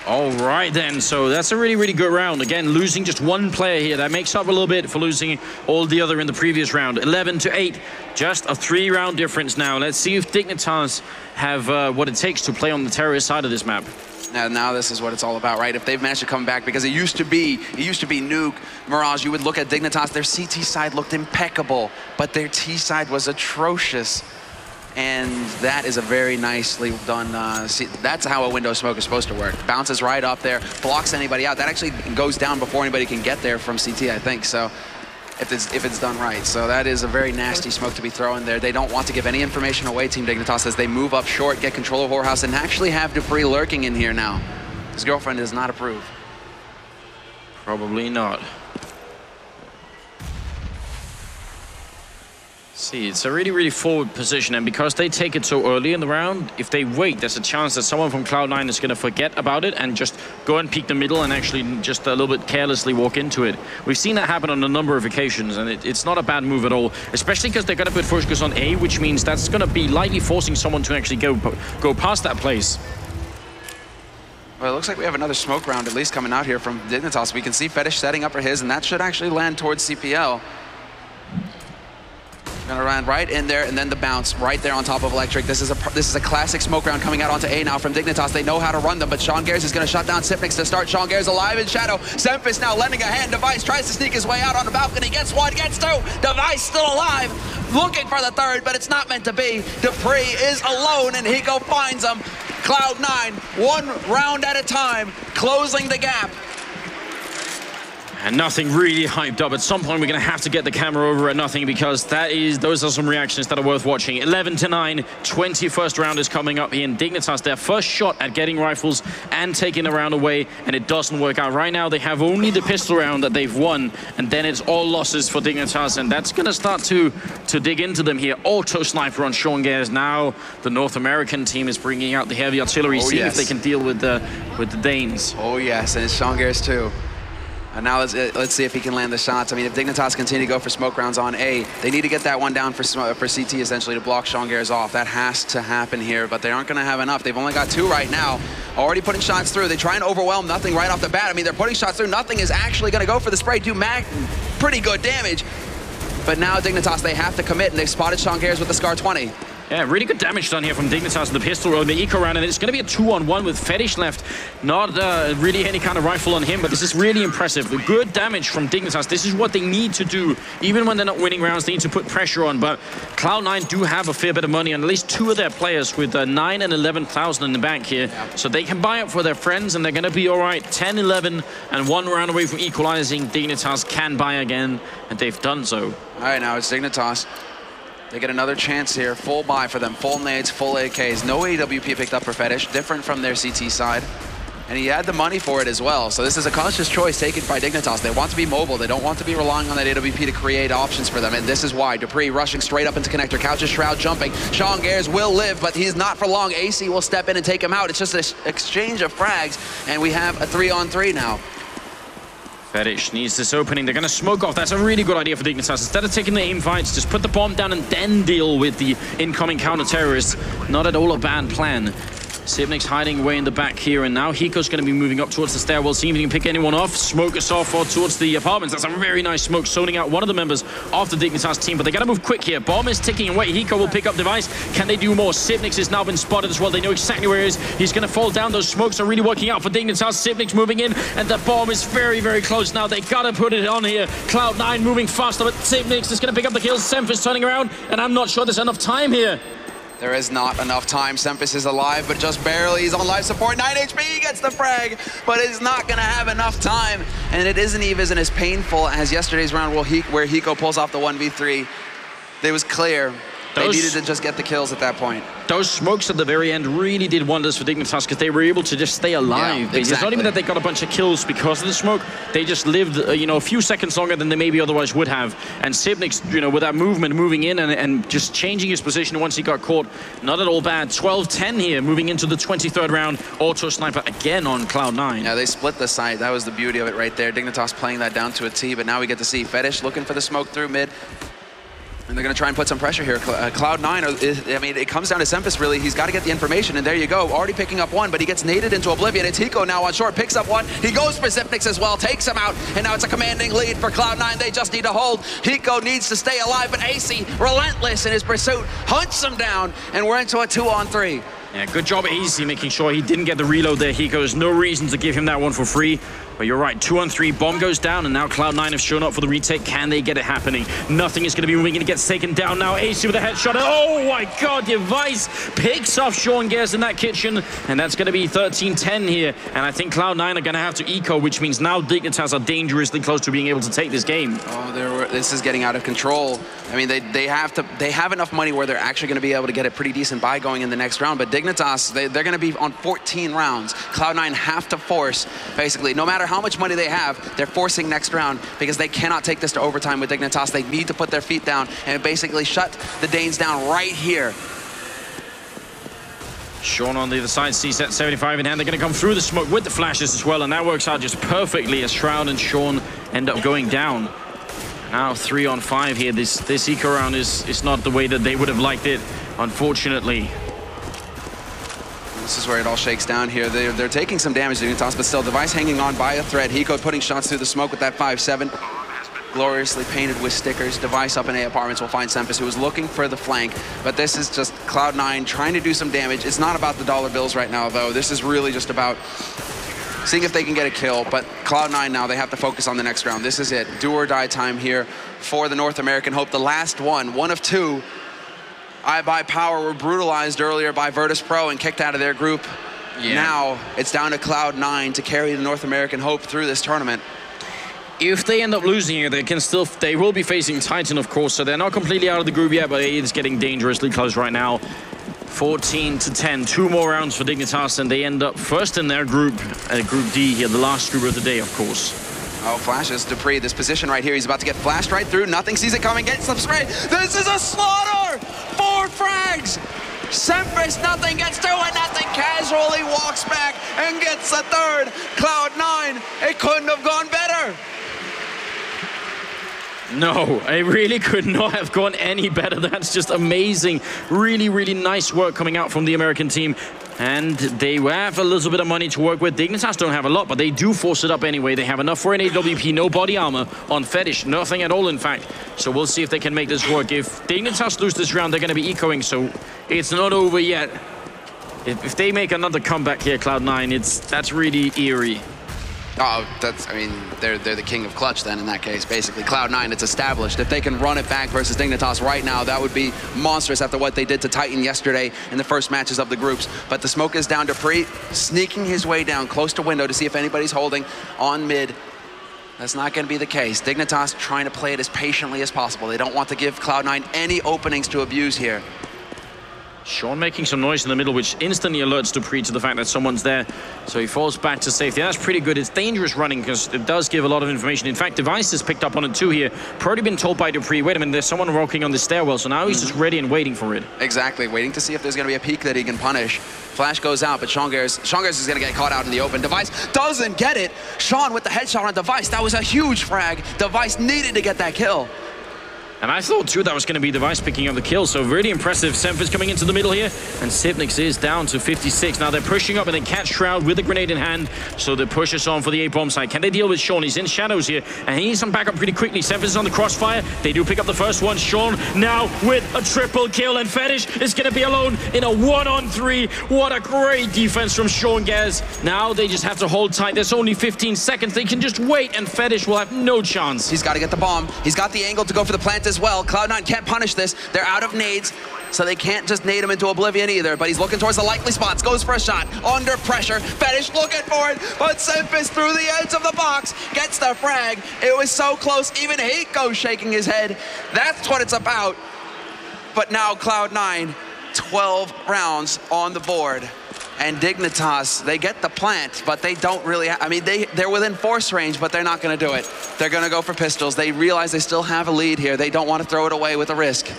All right then, so that's a really, really good round. Again, losing just 1 player here. That makes up a little bit for losing all the other in the previous round. 11-8, just a 3-round difference now. Let's see if Dignitas have what it takes to play on the terrorist side of this map. Now this is what it's all about, right? If they've managed to come back, because it used to be Nuke, Mirage, you would look at Dignitas, their CT side looked impeccable, but their T side was atrocious. And that is a very nicely done, that's how a window smoke is supposed to work. Bounces right up there, blocks anybody out. That actually goes down before anybody can get there from CT, I think, so if it's done right. So that is a very nasty smoke to be throwing there. They don't want to give any information away, Team Dignitas, as they move up short, get control of Whorehouse, and actually have dupreeh lurking in here now. His girlfriend does not approve. Probably not. See, it's a really, really forward position, and because they take it so early in the round, if they wait, there's a chance that someone from Cloud9 is going to forget about it and just go and peek the middle and actually just a little bit carelessly walk into it. We've seen that happen on a number of occasions, and it's not a bad move at all, especially because they're going to put focus on A, which means that's going to be likely forcing someone to actually go past that place. Well, it looks like we have another smoke round at least coming out here from Dignitas. We can see Fetish setting up for his, and that should actually land towards CPL. Gonna run right in there, and then the bounce right there on top of Electric. This is a classic smoke round coming out onto A now from Dignitas. They know how to run them, but Sean Gares is gonna shut down Sipnix to start. Sean Gares alive in shadow. Sempis now lending a hand. Device tries to sneak his way out on the balcony. Gets 1, gets 2. Device still alive, looking for the 3rd, but it's not meant to be. dupreeh is alone, and Hiko finds him. Cloud9, 1 round at a time, closing the gap. And Nothing really hyped up. At some point, we're going to have to get the camera over at Nothing, because those are some reactions that are worth watching. 11-9, 21st round is coming up here in Dignitas. Their first shot at getting rifles and taking the round away, and it doesn't work out. Right now, they have only the pistol round that they've won, and then it's all losses for Dignitas, and that's going to start to dig into them here. Auto sniper on Sean Gares. Now the North American team is bringing out the heavy artillery, see if they can deal with the Danes. Oh yes, and it's Sean Gares too. And now let's see if he can land the shots. I mean, if Dignitas continue to go for smoke rounds on A, they need to get that one down for CT, essentially, to block Sean Gares off. That has to happen here, but they aren't going to have enough. They've only got 2 right now. Already putting shots through. They try and overwhelm Nothing right off the bat. I mean, they're putting shots through. Nothing is actually going to go for the spray. Do pretty good damage. But now Dignitas, they have to commit, and they've spotted Sean Gares with the Scar 20. Yeah, really good damage done here from Dignitas in the pistol round, the eco round, and it's going to be a 2-on-1 with Fetish left. Not really any kind of rifle on him, but this is really impressive. Good damage from Dignitas. This is what they need to do. Even when they're not winning rounds, they need to put pressure on. But Cloud9 do have a fair bit of money on at least 2 of their players with 9 and 11,000 in the bank here. So they can buy up for their friends, and they're going to be all right. 10-11 and 1 round away from equalizing. Dignitas can buy again, and they've done so. All right, now it's Dignitas. They get another chance here. Full buy for them. Full nades, full AKs. No AWP picked up for Fetish. Different from their CT side. And he had the money for it as well. So this is a conscious choice taken by Dignitas. They want to be mobile. They don't want to be relying on that AWP to create options for them. And this is why. dupreeh rushing straight up into connector. Couches Shroud jumping. Sean Gares will live, but he's not for long. AC will step in and take him out. It's just an exchange of frags. And we have a 3-on-3 now. Fetish needs this opening. They're going to smoke off. That's a really good idea for Dignitas. Instead of taking the aim fights, just put the bomb down and then deal with the incoming counter-terrorists. Not at all a bad plan. Sipnix hiding away in the back here, and now Hiko's going to be moving up towards the stairwell, see if he can pick anyone off. Smoke us off or towards the apartments. That's a very nice smoke, zoning out one of the members of the Dignitas team, but they got to move quick here. Bomb is ticking away. Hiko will pick up Device. Can they do more? Sipnix has now been spotted as well. They know exactly where he is. He's going to fall down. Those smokes are really working out for Dignitas. Sipnix moving in, and the bomb is very, very close now. They got to put it on here. Cloud9 moving faster, but Sipnix is going to pick up the kills. Sempis turning around, and I'm not sure there's enough time here. There is not enough time. Sempis is alive, but just barely. He's on life support. 9 HP, he gets the frag, but he's not going to have enough time. And it isn't even as painful as yesterday's round where Hiko pulls off the 1v3. It was clear. They needed to just get the kills at that point. Those smokes at the very end really did wonders for Dignitas because they were able to just stay alive. Yeah, exactly. It's not even that they got a bunch of kills because of the smoke. They just lived, a few seconds longer than they maybe otherwise would have. And Sipnix, with that movement, moving in and just changing his position once he got caught, not at all bad. 12-10 here, moving into the 23rd round. Auto Sniper again on Cloud9. Yeah, they split the site. That was the beauty of it right there. Dignitas playing that down to a T, but now we get to see Fetish looking for the smoke through mid. And they're going to try and put some pressure here. Cloud9, I mean, it comes down to Sempus, really. He's got to get the information, and there you go. Already picking up one, but he gets naded into oblivion. It's Hiko now on short, picks up one. He goes for Sipnix as well, takes him out, and now it's a commanding lead for Cloud9. They just need to hold. Hiko needs to stay alive, but AC, relentless in his pursuit, hunts him down, and we're into a 2-on-3. Yeah, good job AC making sure he didn't get the reload there. Hiko has no reason to give him that one for free. But you're right, 2-on-3, bomb goes down, and now Cloud9 have shown up for the retake. Can they get it happening? Nothing is going to be moving, and it gets taken down now. AC with a headshot. Oh my god, Device picks off Sean Gares in that kitchen, and that's going to be 13-10 here. And I think Cloud9 are going to have to eco, which means now Dignitas are dangerously close to being able to take this game. Oh, this is getting out of control. I mean, they have enough money where they're actually going to be able to get a pretty decent buy going in the next round, but Dignitas, they're going to be on 14 rounds. Cloud9 have to force, basically, no matter how much money they have, they're forcing next round because they cannot take this to overtime with Dignitas. They need to put their feet down and basically shut the Danes down right here. Sean on the other side, C-set 75 in hand. They're going to come through the smoke with the flashes as well, and that works out just perfectly as Shroud and Sean end up going down. Now 3-on-5 here. This eco round is not the way that they would have liked it, unfortunately. This is where it all shakes down here. They're taking some damage, Dignitas, but still, Device hanging on by a thread. Hiko putting shots through the smoke with that 5-7. Gloriously painted with stickers. Device up in A apartments will find Sempus, who was looking for the flank. But this is just Cloud9 trying to do some damage. It's not about the dollar bills right now, though. This is really just about seeing if they can get a kill. But Cloud9 now, they have to focus on the next round. This is it. Do or die time here for the North American Hope. The last one of two. By Power were brutalized earlier by Virtus.pro and kicked out of their group. Yeah. Now it's down to Cloud9 to carry the North American Hope through this tournament. If they end up losing here, they will be facing Titan, of course, so they're not completely out of the group yet, but it's getting dangerously close right now. 14-10, 2 more rounds for Dignitas, and they end up first in their group, Group D here, the last group of the day, of course. Oh, flashes Dupree, this position right here, he's about to get flashed right through, nothing, sees it coming, gets some spray. This is a slaughter! 4 frags! Sempus, nothing, gets to it, nothing, casually walks back and gets a third. Cloud9, it couldn't have gone better. No, it really could not have gone any better. That's just amazing. Really, really nice work coming out from the American team. And they have a little bit of money to work with. Dignitas don't have a lot, but they do force it up anyway. They have enough for an AWP, no body armor on Fetish, nothing at all, in fact. So we'll see if they can make this work. If Dignitas lose this round, they're going to be ecoing, so it's not over yet. If they make another comeback here, Cloud9, that's really eerie. Oh, I mean, they're the king of clutch then in that case, basically. Cloud9, it's established. If they can run it back versus Dignitas right now, that would be monstrous after what they did to Titan yesterday in the first matches of the groups. But the smoke is down to Dupree, sneaking his way down close to window to see if anybody's holding on mid. That's not going to be the case. Dignitas trying to play it as patiently as possible. They don't want to give Cloud9 any openings to abuse here. Sean making some noise in the middle, which instantly alerts Dupree to the fact that someone's there. So he falls back to safety. That's pretty good. It's dangerous running because it does give a lot of information. In fact, Device has picked up on it too here. Probably been told by Dupree, wait a minute, there's someone walking on the stairwell. So now he's just ready and waiting for it. Exactly, waiting to see if there's going to be a peek that he can punish. Flash goes out, but Sean Gares is going to get caught out in the open. Device doesn't get it. Sean with the headshot on Device. That was a huge frag. Device needed to get that kill. And I thought, too, that was going to be Device picking up the kill. So really impressive. Sempus coming into the middle here. And Sipnix is down to 56. Now they're pushing up and they catch Shroud with a grenade in hand. So they push us on for the A-bomb side. Can they deal with Sean? He's in shadows here. And he needs some backup pretty quickly. Sempus is on the crossfire. They do pick up the first one. Sean now with a triple kill. And Fetish is going to be alone in a 1-on-3. What a great defense from Sean Gares. Now they just have to hold tight. There's only 15 seconds. They can just wait. And Fetish will have no chance. He's got to get the bomb. He's got the angle to go for the plant as well. Cloud9 can't punish this. They're out of nades, so they can't just nade him into oblivion either, but he's looking towards the likely spots, goes for a shot, under pressure, Fetish looking for it, but Sempus through the edge of the box, gets the frag. It was so close, even Hiko shaking his head. That's what it's about. But now Cloud9, 12 rounds on the board. And Dignitas, they get the plant, but they don't really, I mean, they're within force range, but they're not gonna do it. They're gonna go for pistols. They realize they still have a lead here. They don't want to throw it away with a risk.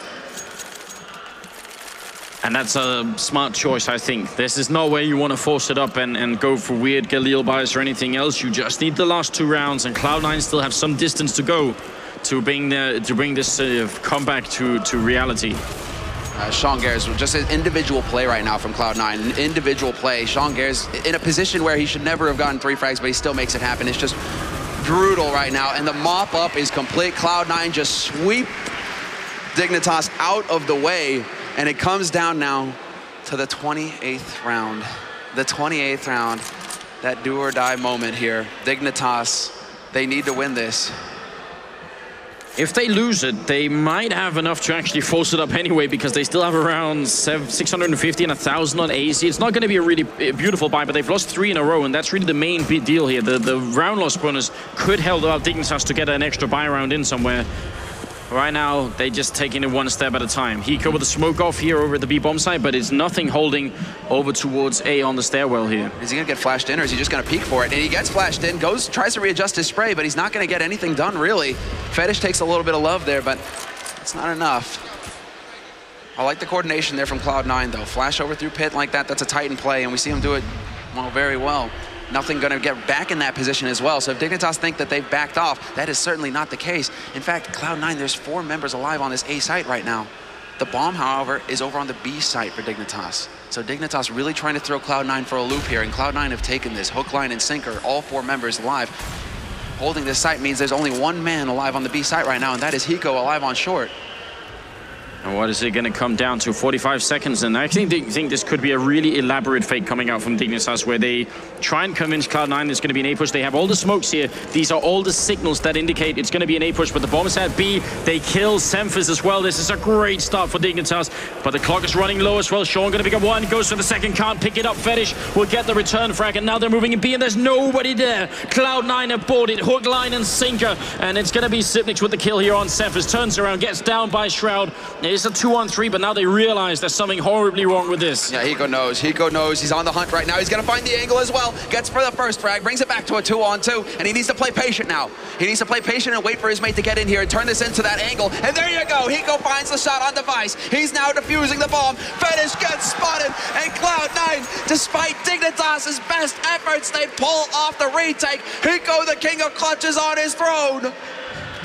And that's a smart choice, I think. This is no way you want to force it up and go for weird Galil buys or anything else. You just need the last 2 rounds, and Cloud9 still have some distance to go to bring this comeback to reality. Sean Gares, just an individual play right now from Cloud9. An individual play. Sean Gares in a position where he should never have gotten 3 frags, but he still makes it happen. It's just brutal right now, and the mop-up is complete. Cloud9 just sweep Dignitas out of the way, and it comes down now to the 28th round. The 28th round, that do-or-die moment here. Dignitas, they need to win this. If they lose it, they might have enough to actually force it up anyway, because they still have around 650 and 1,000 on AC. It's not going to be a really beautiful buy, but they've lost 3 in a row, and that's really the main big deal here. The round loss bonus could help out Dignitas to get an extra buy round in somewhere. Right now, they just taking it one step at a time. Hiko with the smoke off here over at the B bomb side, but it's nothing holding over towards A on the stairwell here. Is he gonna get flashed in, or is he just gonna peek for it? And he gets flashed in, tries to readjust his spray, but he's not gonna get anything done, really. Fetish takes a little bit of love there, but it's not enough. I like the coordination there from Cloud9, though. Flash over through pit like that, that's a Titan play, and we see him do it, well, very well. Nothing going to get back in that position as well. So if Dignitas think that they've backed off, that is certainly not the case. In fact, Cloud9, there's 4 members alive on this A site right now. The bomb, however, is over on the B site for Dignitas. So Dignitas really trying to throw Cloud9 for a loop here, and Cloud9 have taken this hook, line, and sinker, all 4 members alive. Holding this site means there's only 1 man alive on the B site right now, and that is Hiko alive on short. And what is it going to come down to? 45 seconds, and I think this could be a really elaborate fake coming out from Dignitas, where they try and convince Cloud9 there's going to be an A push. They have all the smokes here. These are all the signals that indicate it's going to be an A push, but the bomb is at B. They kill Semphis as well. This is a great start for Dignitas, but the clock is running low as well. Sean going to pick up 1, goes for the second, can't pick it up. Fetish will get the return frag, and now they're moving in B, and there's nobody there. Cloud9 have boarded, hook, line, and sinker, and it's going to be Sipnix with the kill here on Semphis. Turns around, gets down by Shroud. It's a 2-on-3, but now they realize there's something horribly wrong with this. Yeah, Hiko knows. Hiko knows. He's on the hunt right now. He's going to find the angle as well. Gets for the first frag, brings it back to a 2-on-2, and he needs to play patient now. He needs to play patient and wait for his mate to get in here and turn this into that angle. And there you go. Hiko finds the shot on device. He's now defusing the bomb. Fetish gets spotted, and Cloud9, despite Dignitas' best efforts, they pull off the retake. Hiko, the king of clutches, on his throne.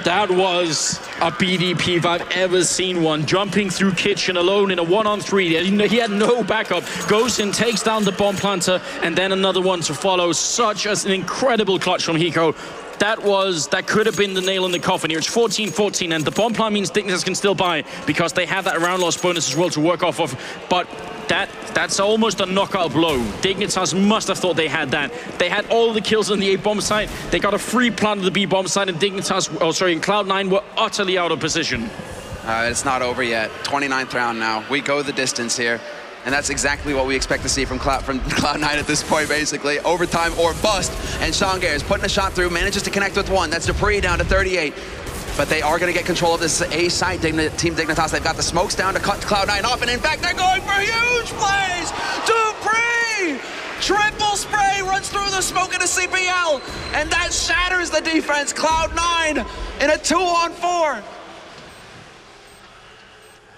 That was a BDP if I've ever seen one. Jumping through kitchen alone in a 1-on-3. He had no backup. Goes in, takes down the bomb planter, and then another one to follow. Such an incredible clutch from Hiko. That could have been the nail in the coffin here. It's 14-14, and the bomb plant means Dignitas can still buy, because they have that round loss bonus as well to work off of. But that's almost a knockout blow. Dignitas must have thought they had that. They had all the kills on the A bomb site. They got a free plant of the B bomb site, and Cloud9 were utterly out of position. It's not over yet. 29th round now. We go the distance here. And that's exactly what we expect to see from Cloud9 at this point, basically. Overtime or bust. And Sean Gares putting a shot through, manages to connect with 1. That's Dupree down to 38. But they are going to get control of this A site, Team Dignitas. They've got the smokes down to cut Cloud9 off. And in fact, they're going for huge plays. Dupree! Triple spray runs through the smoke into CPL. And that shatters the defense. Cloud9 in a 2-on-4.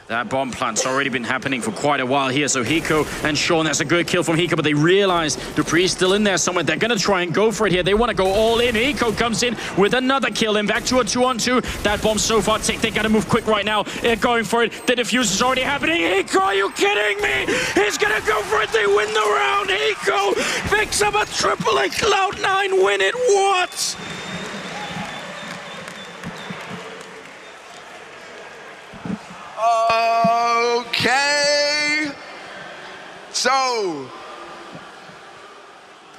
That bomb plant's already been happening for quite a while here. So Hiko and Sean, that's a good kill from Hiko, but they realize Dupree's still in there somewhere. They're going to try and go for it here. They want to go all in. Hiko comes in with another kill, and back to a 2-on-2. That bomb's so far ticked. They got to move quick right now. They're going for it. The defuse is already happening. Hiko, are you kidding me? He's going to go for it. They win the round. Hiko picks up a triple, and Cloud9 win it. What? Okay. So,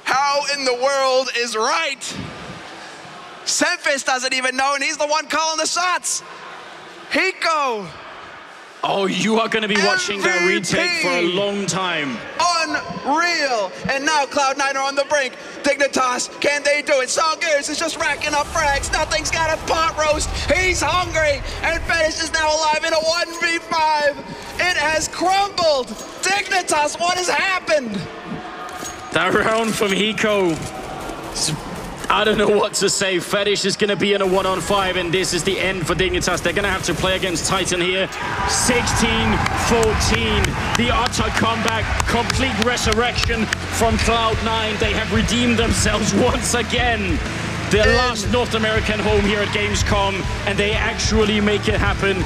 how in the world is right? Semphis doesn't even know, and he's the one calling the shots. Hiko. Oh, you are going to be watching that retake for a long time. Unreal. And now Cloud9 are on the brink. Dignitas, can they do it? Songears is just racking up frags. Nothing's got a pot roast. He's hungry. And Fetish is now alive in a 1v5. It has crumbled. Dignitas, what has happened? That round from Hiko, I don't know what to say. Fetish is going to be in a 1-on-5, and this is the end for Dignitas. They're going to have to play against Titan here. 16-14, the utter comeback, complete resurrection from Cloud9. They have redeemed themselves once again. Their last North American home here at Gamescom, and they actually make it happen.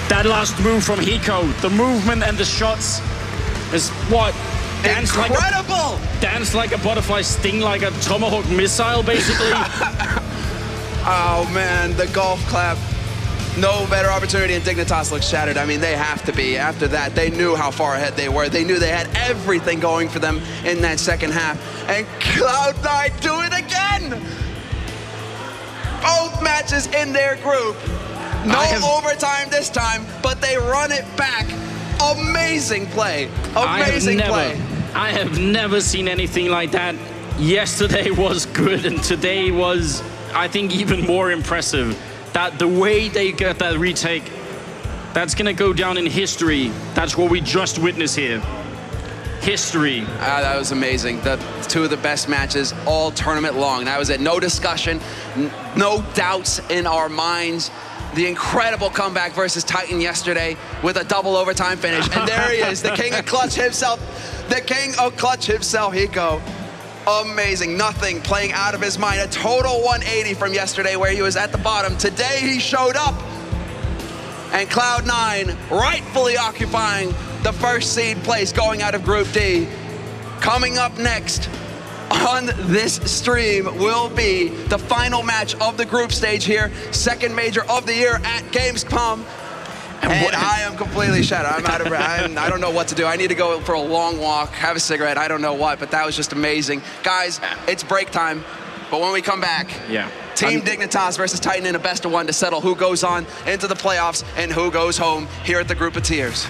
That last move from Hiko, the movement and the shots is what? Dance Incredible! Dance like a butterfly, sting like a tomahawk missile, basically. Oh man, the golf clap. No better opportunity, and Dignitas looks shattered. I mean, they have to be. After that, they knew how far ahead they were. They knew they had everything going for them in that second half. And Cloud9 do it again! Both matches in their group. No overtime this time, but they run it back. Amazing play. Amazing play. I have never seen anything like that. Yesterday was good, and today was, I think, even more impressive. That the way they get that retake, that's gonna go down in history. That's what we just witnessed here. History. That was amazing. The two of the best matches all tournament long. That was it. No discussion, no doubts in our minds. The incredible comeback versus Titan yesterday with a double overtime finish. And there he is, the king of clutch himself. The king of clutch himself, Hiko. Amazing, nothing playing out of his mind. A total 180 from yesterday where he was at the bottom. Today he showed up. And Cloud9 rightfully occupying the first seed place going out of Group D. Coming up next on this stream will be the final match of the group stage here. Second major of the year at Gamescom. And I am completely shattered. I'm out of breath. I don't know what to do. I need to go for a long walk, have a cigarette. I don't know what, but that was just amazing. Guys, it's break time. But when we come back, Team Dignitas versus Titan in a best-of-1 to settle who goes on into the playoffs and who goes home here at the Group of Tears.